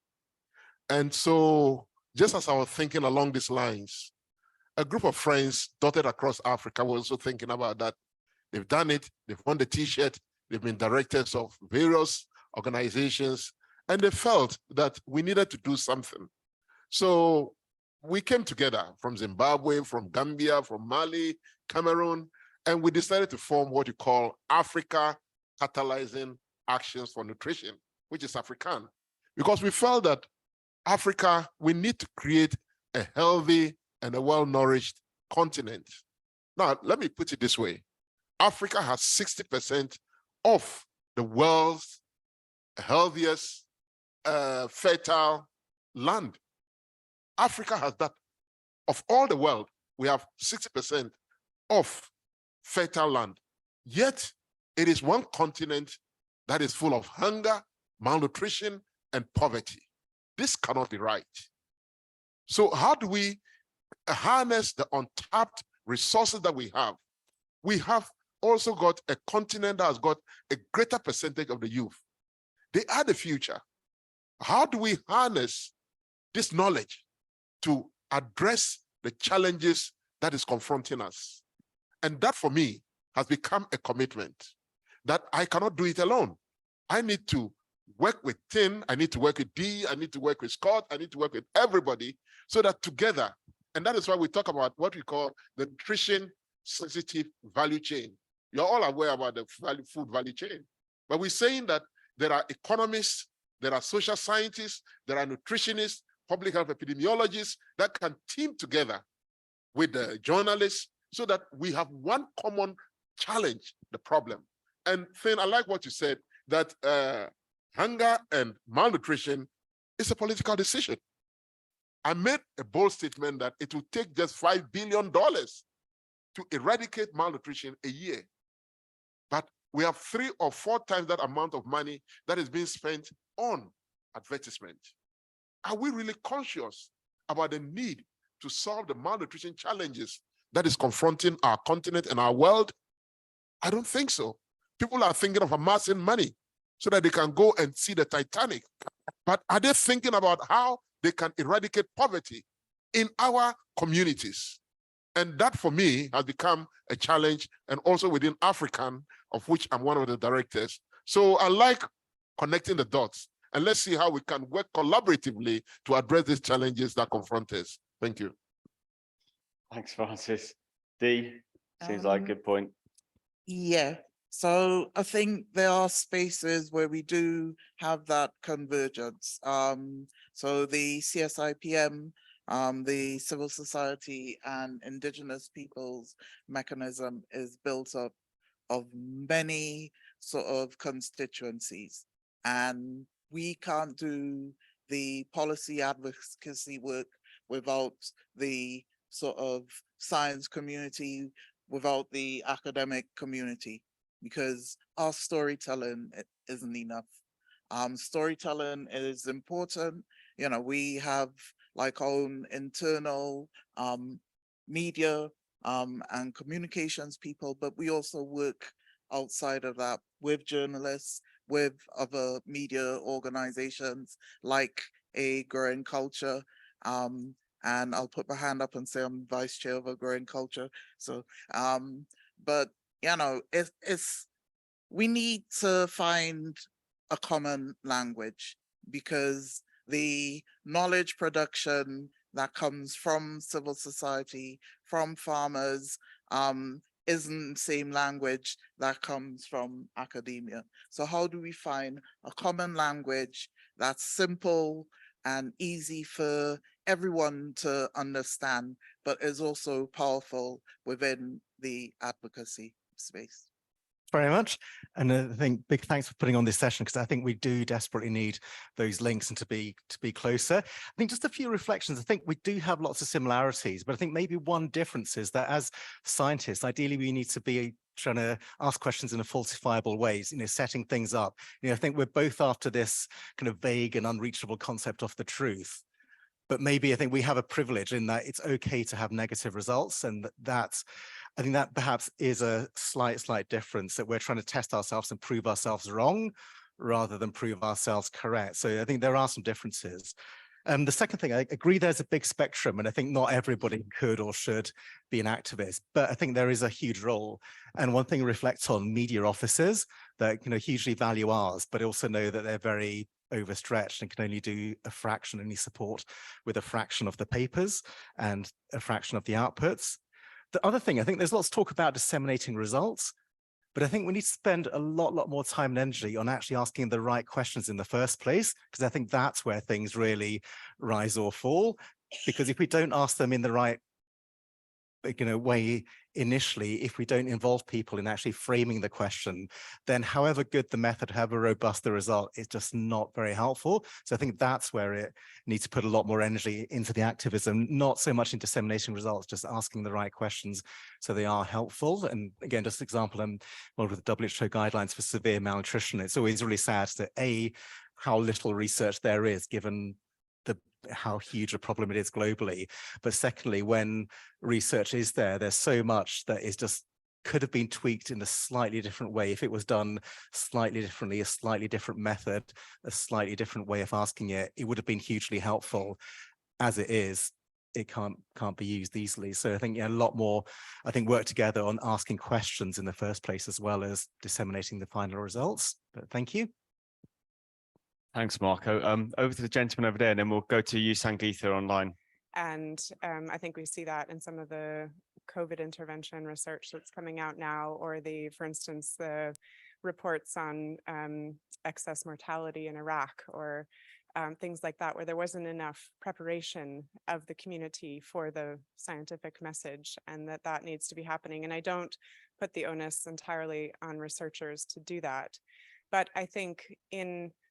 And so, just as I was thinking along these lines, a group of friends dotted across Africa were also thinking about that. They've done it, they've won the t-shirt, they've been directors of various organizations, and they felt that we needed to do something. So we came together from Zimbabwe, from Gambia, from Mali, Cameroon, and we decided to form what you call Africa Catalyzing Actions for Nutrition, which is African, because we felt that Africa, we need to create a healthy and a well-nourished continent. Now, let me put it this way. Africa has 60% of the world's healthiest, fertile land. Africa has that. Of all the world, we have 60% of fertile land. Yet, it is one continent that is full of hunger, malnutrition, and poverty. This cannot be right. So how do we harness the untapped resources that we have? We have also got a continent that has got a greater percentage of the youth. They are the future. How do we harness this knowledge to address the challenges that is confronting us? And that, for me, has become a commitment that I cannot do it alone. I need to work with Tin, I need to work with Dee, I need to work with Scott, I need to work with everybody so that together, and that is why we talk about what we call the nutrition sensitive value chain. You're all aware about the food value chain, but we're saying that there are economists, there are social scientists, there are nutritionists, public health epidemiologists that can team together with the journalists so that we have one common challenge, the problem. And Finn, I like what you said, that hunger and malnutrition is a political decision. I made a bold statement that it will take just $5 billion to eradicate malnutrition a year. But we have 3 or 4 times that amount of money that is being spent on advertisement. Are we really conscious about the need to solve the malnutrition challenges that is confronting our continent and our world? I don't think so. People are thinking of amassing money. so that they can go and see the Titanic. But are they thinking about how they can eradicate poverty in our communities? And that for me has become a challenge, and also within African, of which I'm one of the directors. So I like connecting the dots, and let's see how we can work collaboratively to address these challenges that confront us. Thank you. Thanks, Francis. Dee, seems like a good point. Yeah, so I think there are spaces where we do have that convergence. So the CSIPM, the civil society and indigenous peoples mechanism is built up of many sort of constituencies, and we can't do the policy advocacy work without the sort of science community, without the academic community, because our storytelling isn't enough. Storytelling is important. You know, we have like our own internal media and communications people, but we also work outside of that with journalists, with other media organizations like A Growing Culture. And I'll put my hand up and say I'm vice chair of A Growing Culture. So, but you know, we need to find a common language, because the knowledge production that comes from civil society, from farmers, isn't the same language that comes from academia. So how do we find a common language that's simple and easy for everyone to understand, but is also powerful within the advocacy space? Very much. And I think big thanks for putting on this session, because I think we do desperately need those links and to be closer. I think just a few reflections. I think we do have lots of similarities, but I think maybe one difference is that as scientists, ideally we need to be trying to ask questions in a falsifiable ways, you know, setting things up. You know, I think we're both after this kind of vague and unreachable concept of the truth. But maybe I think we have a privilege in that it's okay to have negative results, and I think that perhaps is a slight difference, that we're trying to test ourselves and prove ourselves wrong rather than prove ourselves correct. So I think there are some differences. The second thing, I agree there's a big spectrum, and I think not everybody could or should be an activist, but I think there is a huge role. And one thing reflects on media officers that, you know, hugely value ours, but also know that they're very overstretched and can only do a fraction, only support with a fraction of the papers and a fraction of the outputs. The other thing, I think there's lots of talk about disseminating results, but I think we need to spend a lot more time and energy on actually asking the right questions in the first place, because I think that's where things really rise or fall. Because if we don't ask them in the right, you know, way initially, if we don't involve people in actually framing the question, then however good the method, however robust the result, it's just not very helpful. So I think that's where it needs to put a lot more energy into the activism, not so much in disseminating results, just asking the right questions so they are helpful. And again, just an example, well, with the WHO guidelines for severe malnutrition, it's always really sad that how little research there is given how huge a problem it is globally. But secondly, when research is there's so much that is just could have been tweaked in a slightly different way. If it was done slightly differently, a slightly different method, a slightly different way of asking it, it would have been hugely helpful. As it is, it can't be used easily. So I think a lot more, I think, work together on asking questions in the first place, as well as disseminating the final results. But thank you. Thanks, Marco. Over to the gentleman over there, and then we'll go to you, Sangeetha, online. And I think we see that in some of the COVID intervention research that's coming out now, or for instance, the reports on excess mortality in Iraq, or things like that, where there wasn't enough preparation of the community for the scientific message, and that needs to be happening. And I don't put the onus entirely on researchers to do that. But I think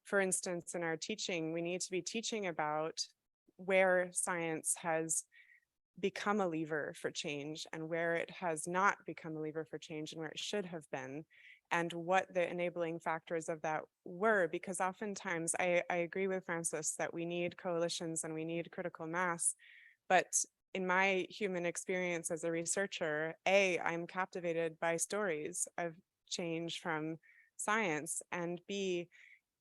for instance, in our teaching, we need to be teaching about where science has become a lever for change and where it has not become a lever for change and where it should have been, and what the enabling factors of that were. Because oftentimes I agree with Francis that we need coalitions and we need critical mass, but in my human experience as a researcher, I'm captivated by stories of change from science, and B,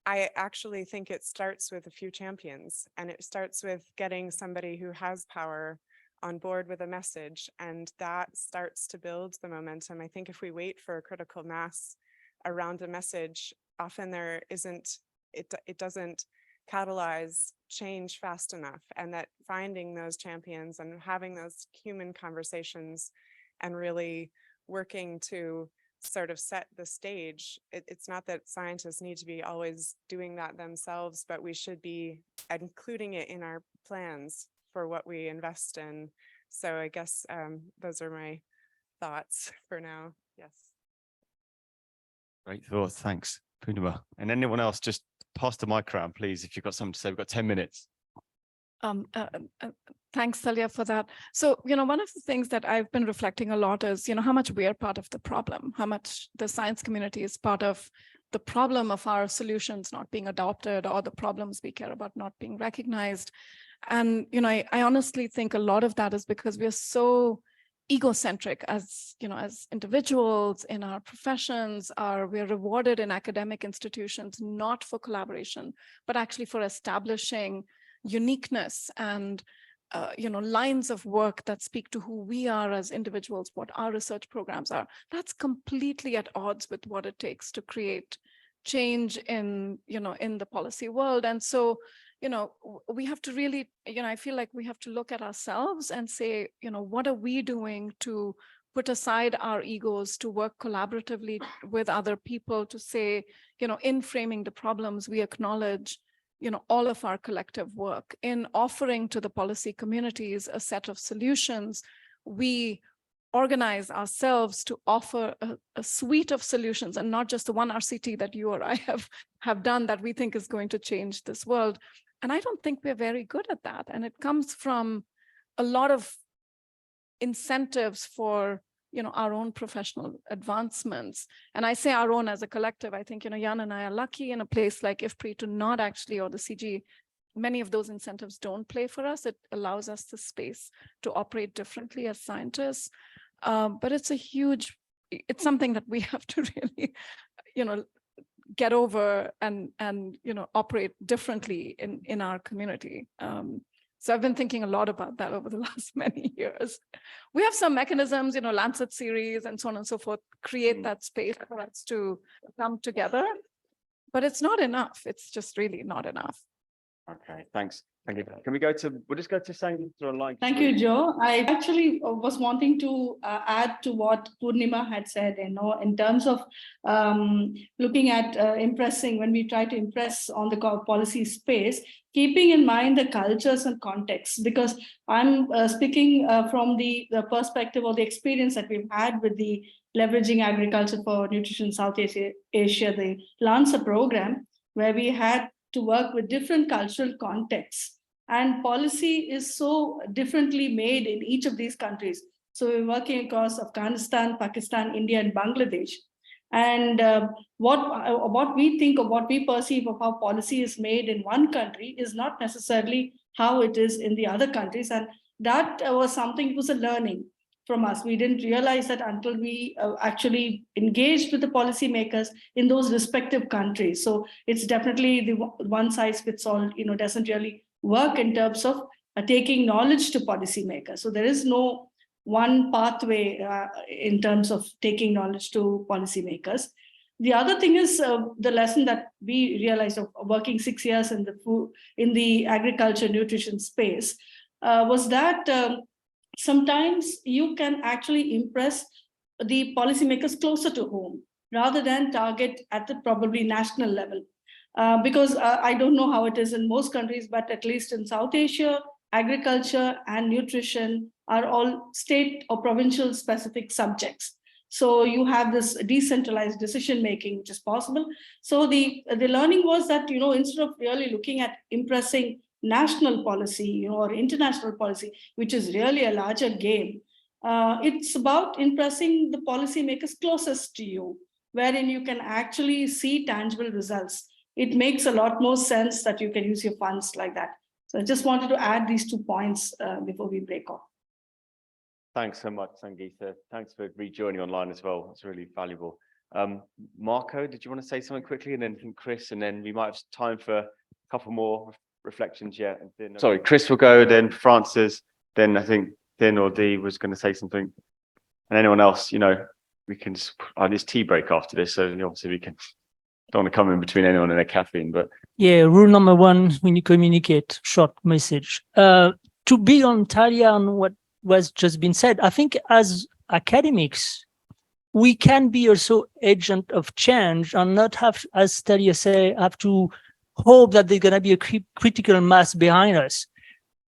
I actually think it starts with a few champions, and it starts with getting somebody who has power on board with a message, and that starts to build the momentum. I think if we wait for a critical mass around a message, often there isn't, it doesn't catalyze change fast enough, and that finding those champions and having those human conversations and really working to sort of set the stage. It's not that scientists need to be always doing that themselves, but we should be including it in our plans for what we invest in. So I guess those are my thoughts for now. Yes. Great thoughts. Thanks, Poonima. And anyone else, just pass the mic around, please, if you've got something to say. We've got 10 minutes. Thanks, Talia, for that. So, one of the things that I've been reflecting a lot is, how much we are part of the problem, how much the science community is part of the problem of our solutions not being adopted, or the problems we care about not being recognized. And, I honestly think a lot of that is because we are so egocentric as individuals in our professions. We're rewarded in academic institutions, not for collaboration, but actually for establishing uniqueness and lines of work that speak to who we are as individuals, what our research programs are. That's completely at odds with what it takes to create change in the policy world. And so we have to really, I feel like we have to look at ourselves and say, what are we doing to put aside our egos, to work collaboratively with other people, to say, in framing the problems, we acknowledge all of our collective work. In offering to the policy communities a set of solutions, we organize ourselves to offer a suite of solutions, and not just the one RCT that you or I have done that we think is going to change this world. And I don't think we're very good at that. And it comes from a lot of incentives for our own professional advancements. And I say our own as a collective. I think, Jan and I are lucky in a place like IFPRI to not actually, or the CG, many of those incentives don't play for us. It allows us the space to operate differently as scientists. But it's something that we have to really, get over and operate differently in our community. So I've been thinking a lot about that over the last many years. We have some mechanisms, Lancet series and so on and so forth, create that space for us to come together, but it's not enough. It's just really not enough. Okay, thanks. Thank you. Can we we'll just go to Sangeeta online. Thank you, Joe. I actually was wanting to add to what Poonima had said, in terms of looking at impressing, when we try to impress on the policy space, keeping in mind the cultures and contexts, because I'm speaking from the perspective or the experience that we've had with the Leveraging Agriculture for Nutrition South Asia, the LANSA program, where we had to work with different cultural contexts, and policy is so differently made in each of these countries. So we're working across Afghanistan, Pakistan, India, and Bangladesh. And what we think or what we perceive of how policy is made in one country is not necessarily how it is in the other countries. And that was something, it was a learning from us. We didn't realize that until we actually engaged with the policymakers in those respective countries. So it's definitely the one size fits all, doesn't really work in terms of taking knowledge to policymakers. So there is no one pathway in terms of taking knowledge to policymakers. The other thing is the lesson that we realized of working 6 years in the agriculture nutrition space was that sometimes you can actually impress the policymakers closer to home rather than target at the probably national level. Because I don't know how it is in most countries, but at least in South Asia, agriculture and nutrition are all state or provincial specific subjects. So you have this decentralized decision-making, which is possible. So the learning was that, instead of really looking at impressing national policy, or international policy, which is really a larger game, it's about impressing the policymakers closest to you, wherein you can actually see tangible results. It makes a lot more sense that you can use your funds like that. So I just wanted to add these 2 points before we break off. Thanks so much, Sangeeta. Thanks for rejoining online as well. It's really valuable. Marco, did you want to say something quickly? And then Chris, and then we might have time for a couple more reflections. Yeah. And then, sorry, Chris will go, then Francis, then I think Thin or Dee was going to say something. And anyone else, you know, we can just, there's tea break after this. So obviously we can, don't want to come in between anyone and their caffeine, but. Yeah, rule number one, when you communicate, short message. To build on Talia on what was just been said, I think as academics, we can be also agent of change and not have, as Talia say, have to hope that there's going to be a critical mass behind us.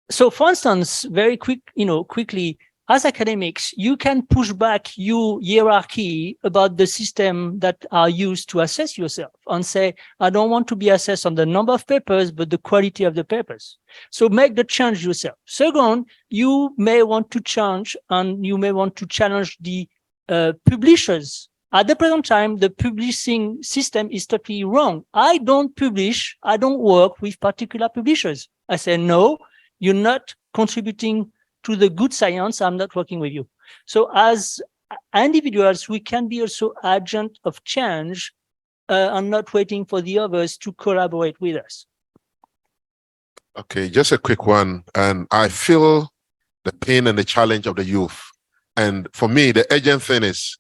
So for instance, very quickly, as academics, you can push back your hierarchy about the system that are used to assess yourself and say, I don't want to be assessed on the number of papers, but the quality of the papers. So make the change yourself. Second, you may want to change and you may want to challenge the publishers. At the present time, the publishing system is totally wrong. I don't publish, I don't work with particular publishers. I say, no, you're not contributing to the good science, I'm not working with you. So as individuals, we can be also agent of change and not waiting for the others to collaborate with us. Okay, just a quick one. And I feel the pain and the challenge of the youth. And for me, the urgent thing is,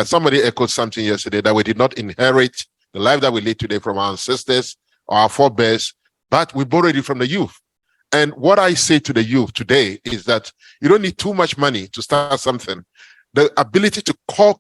somebody echoed something yesterday that we did not inherit the life that we lead today from our ancestors or our forebears, but we borrowed it from the youth. And what I say to the youth today is that you don't need too much money to start something. The ability to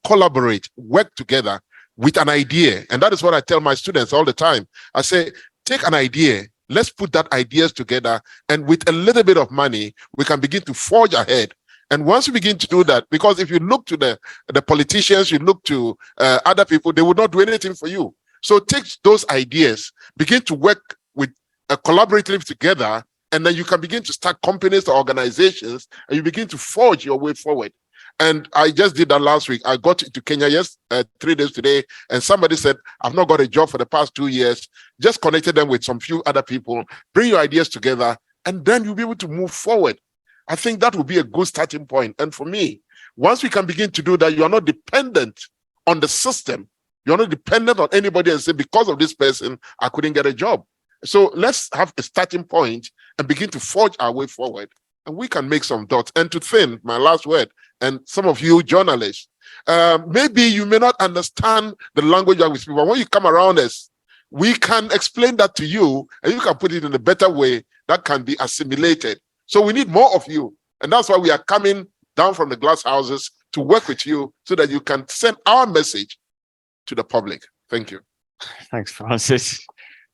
collaborate, work together with an idea. And that is what I tell my students all the time. I say, take an idea, let's put that ideas together. And with a little bit of money, we can begin to forge ahead. And once we begin to do that, because if you look to the politicians, you look to other people, they will not do anything for you. So take those ideas, begin to work with collaboratively together, and then you can begin to start companies or organizations, and you begin to forge your way forward. And I just did that last week. I got to Kenya 3 days today, and somebody said, I've not got a job for the past 2 years. Just connected them with some few other people, bring your ideas together, and then you'll be able to move forward. I think that would be a good starting point. And for me, once we can begin to do that, you are not dependent on the system. You're not dependent on anybody and say, because of this person, I couldn't get a job. So let's have a starting point and begin to forge our way forward. And we can make some dots. And to Finn, my last word, and some of you journalists, maybe you may not understand the language that we speak, but when you come around us, we can explain that to you, and you can put it in a better way that can be assimilated. So we need more of you. And that's why we are coming down from the glass houses to work with you so that you can send our message to the public. Thank you. Thanks, Francis.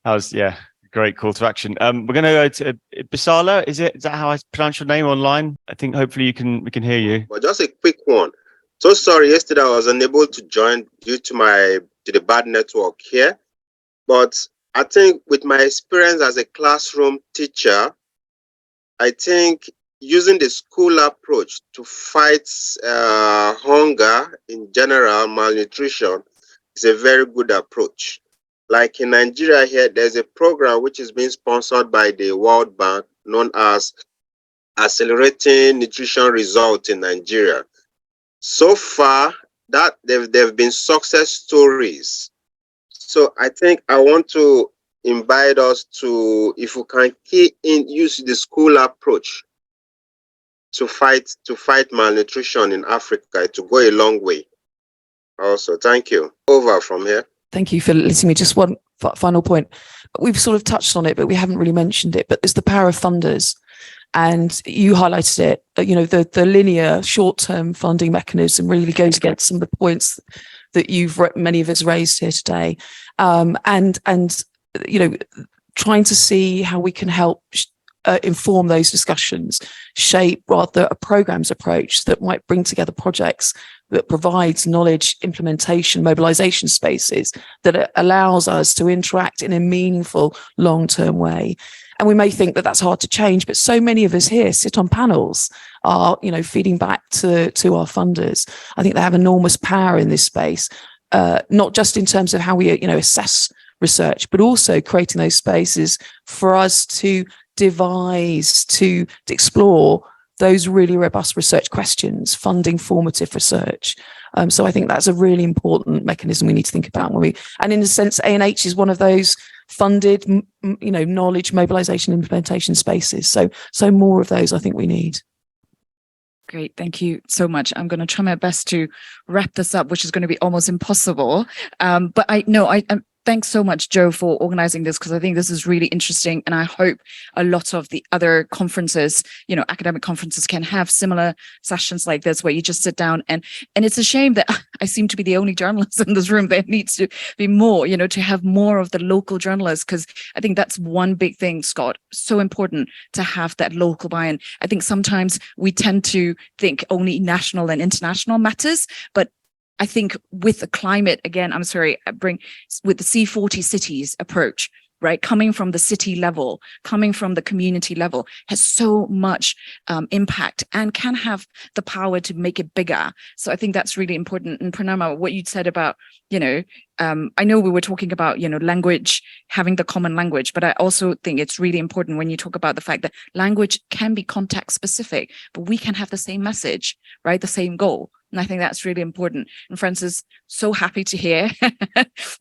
That was, yeah, great call to action. We're going to go to Bisala. Is that how I pronounce your name online? I think hopefully we can hear you. But just a quick one. So sorry, yesterday I was unable to join due to the bad network here. But I think with my experience as a classroom teacher, I think using the school approach to fight hunger in general, malnutrition, is a very good approach. Like in Nigeria here, there's a program which is being sponsored by the World Bank known as Accelerating Nutrition Results in Nigeria. So far, that there have been success stories. So I think I want to invite us to, if we can use the school approach to fight malnutrition in Africa, to go a long way. Also, thank you. Over from here. Thank you for listening. Just one final point. We've sort of touched on it, but we haven't really mentioned it. But there's the power of funders, and you highlighted it. You know, the linear short-term funding mechanism really goes against some of the points that many of us raised here today, and you know, trying to see how we can help inform those discussions, shape rather a programs approach that might bring together projects that provides knowledge, implementation, mobilization spaces that allows us to interact in a meaningful long-term way. And we may think that that's hard to change, but so many of us here sit on panels, are, you know, feeding back to our funders. I think they have enormous power in this space, not just in terms of how we, you know, assess research, but also creating those spaces for us to devise, to explore those really robust research questions, funding formative research. So I think that's a really important mechanism we need to think about and in a sense, ANH is one of those funded, knowledge mobilization implementation spaces. So more of those I think we need. Great, thank you so much. I'm going to try my best to wrap this up, which is going to be almost impossible. But thanks so much, Joe, for organizing this, because I think this is really interesting. And I hope a lot of the other conferences, academic conferences, can have similar sessions like this, where you just sit down and it's a shame that I seem to be the only journalist in this room. There needs to be more, to have more of the local journalists, because I think that's one big thing, Scott, so important to have that local buy-in. I think sometimes we tend to think only national and international matters, but I think with the climate, again, with the C40 cities approach, right, coming from the city level, coming from the community level, has so much impact and can have the power to make it bigger. So I think that's really important. And Pranama, what you said about, I know we were talking about, language, having the common language, but I also think it's really important when you talk about the fact that language can be context specific, but we can have the same message, right, the same goal. And I think that's really important. And Francis, so happy to hear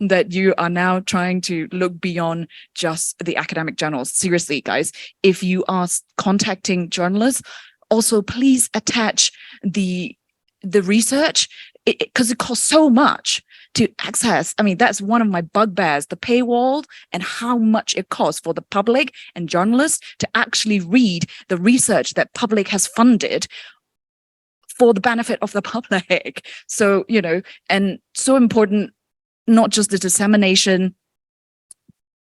that you are now trying to look beyond just the academic journals. Seriously, guys, if you are contacting journalists, also please attach the research, because it costs so much to access. I mean, that's one of my bugbears, the paywall and how much it costs for the public and journalists to actually read the research that public has funded for the benefit of the public. So, and so important, not just the dissemination,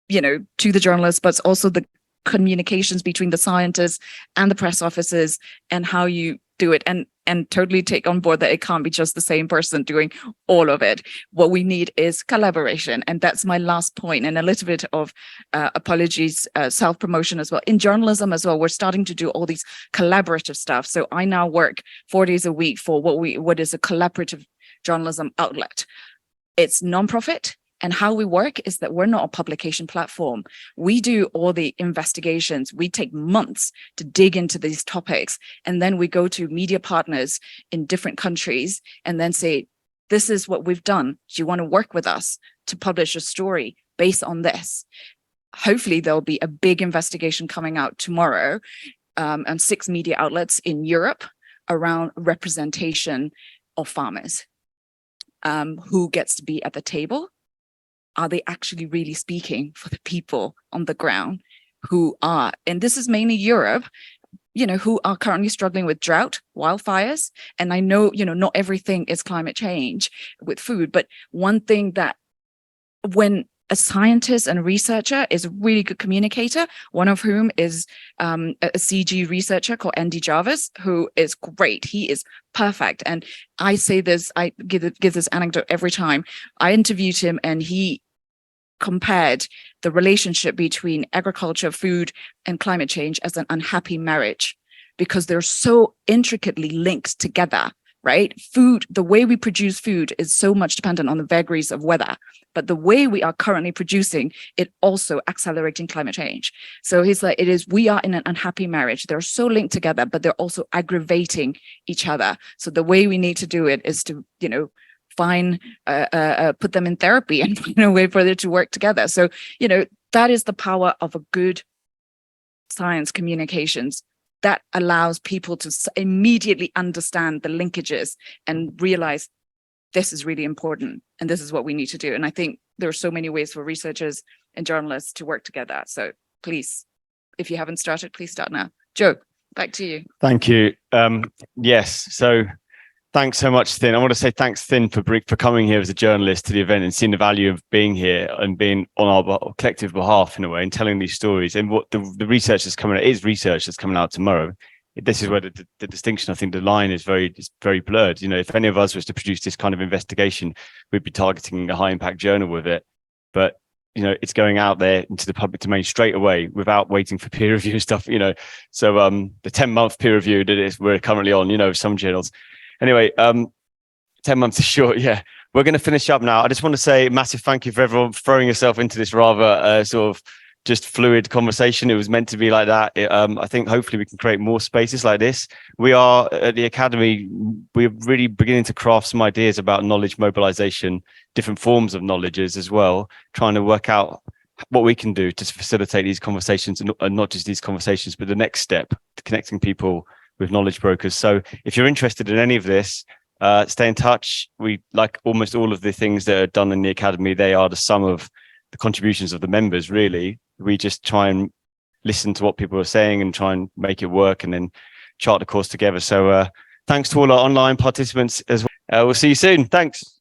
to the journalists, but also the communications between the scientists and the press offices and how you do it, and totally take on board that it can't be just the same person doing all of it. What we need is collaboration. And that's my last point, and a little bit of apologies, self-promotion as well. In journalism as well, we're starting to do all these collaborative stuff. So I now work 4 days a week for what is a collaborative journalism outlet. It's nonprofit. And how we work is that we're not a publication platform. We do all the investigations. We take months to dig into these topics. And then we go to media partners in different countries and then say, this is what we've done. Do you want to work with us to publish a story based on this? Hopefully there'll be a big investigation coming out tomorrow on 6 media outlets in Europe around representation of farmers. Who gets to be at the table? Are they actually really speaking for the people on the ground who are, and this is mainly Europe, who are currently struggling with drought, wildfires. And I know, not everything is climate change with food, but one thing that when a scientist and a researcher is a really good communicator, one of whom is a CG researcher called Andy Jarvis, who is great. He is perfect. And I say this, I give this anecdote every time. I interviewed him and he compared the relationship between agriculture, food, and climate change as an unhappy marriage, because they're so intricately linked together. Right? Food, the way we produce food is so much dependent on the vagaries of weather, but the way we are currently producing it also accelerating climate change. So he's like, we are in an unhappy marriage. They're so linked together, but they're also aggravating each other. So the way we need to do it is to, find, put them in therapy and find a way for them to work together. So, that is the power of a good science communications that allows people to immediately understand the linkages and realize this is really important and this is what we need to do. And I think there are so many ways for researchers and journalists to work together. So please, if you haven't started, please start now. Joe, back to you. Thank you. Yes. So thanks so much, Thin. I want to say thanks, Thin, for coming here as a journalist to the event and seeing the value of being here and being on our collective behalf in a way and telling these stories. And what the research that's coming out is research that's coming out tomorrow. This is where the distinction, I think the line is very blurred. If any of us was to produce this kind of investigation, we'd be targeting a high impact journal with it. But it's going out there into the public domain straight away without waiting for peer review and stuff. So the 10-month peer review that we're currently on, some journals. Anyway, 10 months is short. Yeah, we're going to finish up now. I just want to say a massive thank you for everyone throwing yourself into this rather sort of just fluid conversation. It was meant to be like that. I think hopefully we can create more spaces like this. We are at the Academy, we're really beginning to craft some ideas about knowledge mobilization, different forms of knowledges as well, trying to work out what we can do to facilitate these conversations, and not just these conversations, but the next step, connecting people with knowledge brokers. So if you're interested in any of this, stay in touch. We, like almost all of the things that are done in the Academy, they are the sum of the contributions of the members, really. We just try and listen to what people are saying and try and make it work and then chart the course together. So thanks to all our online participants as well. We'll see you soon. Thanks.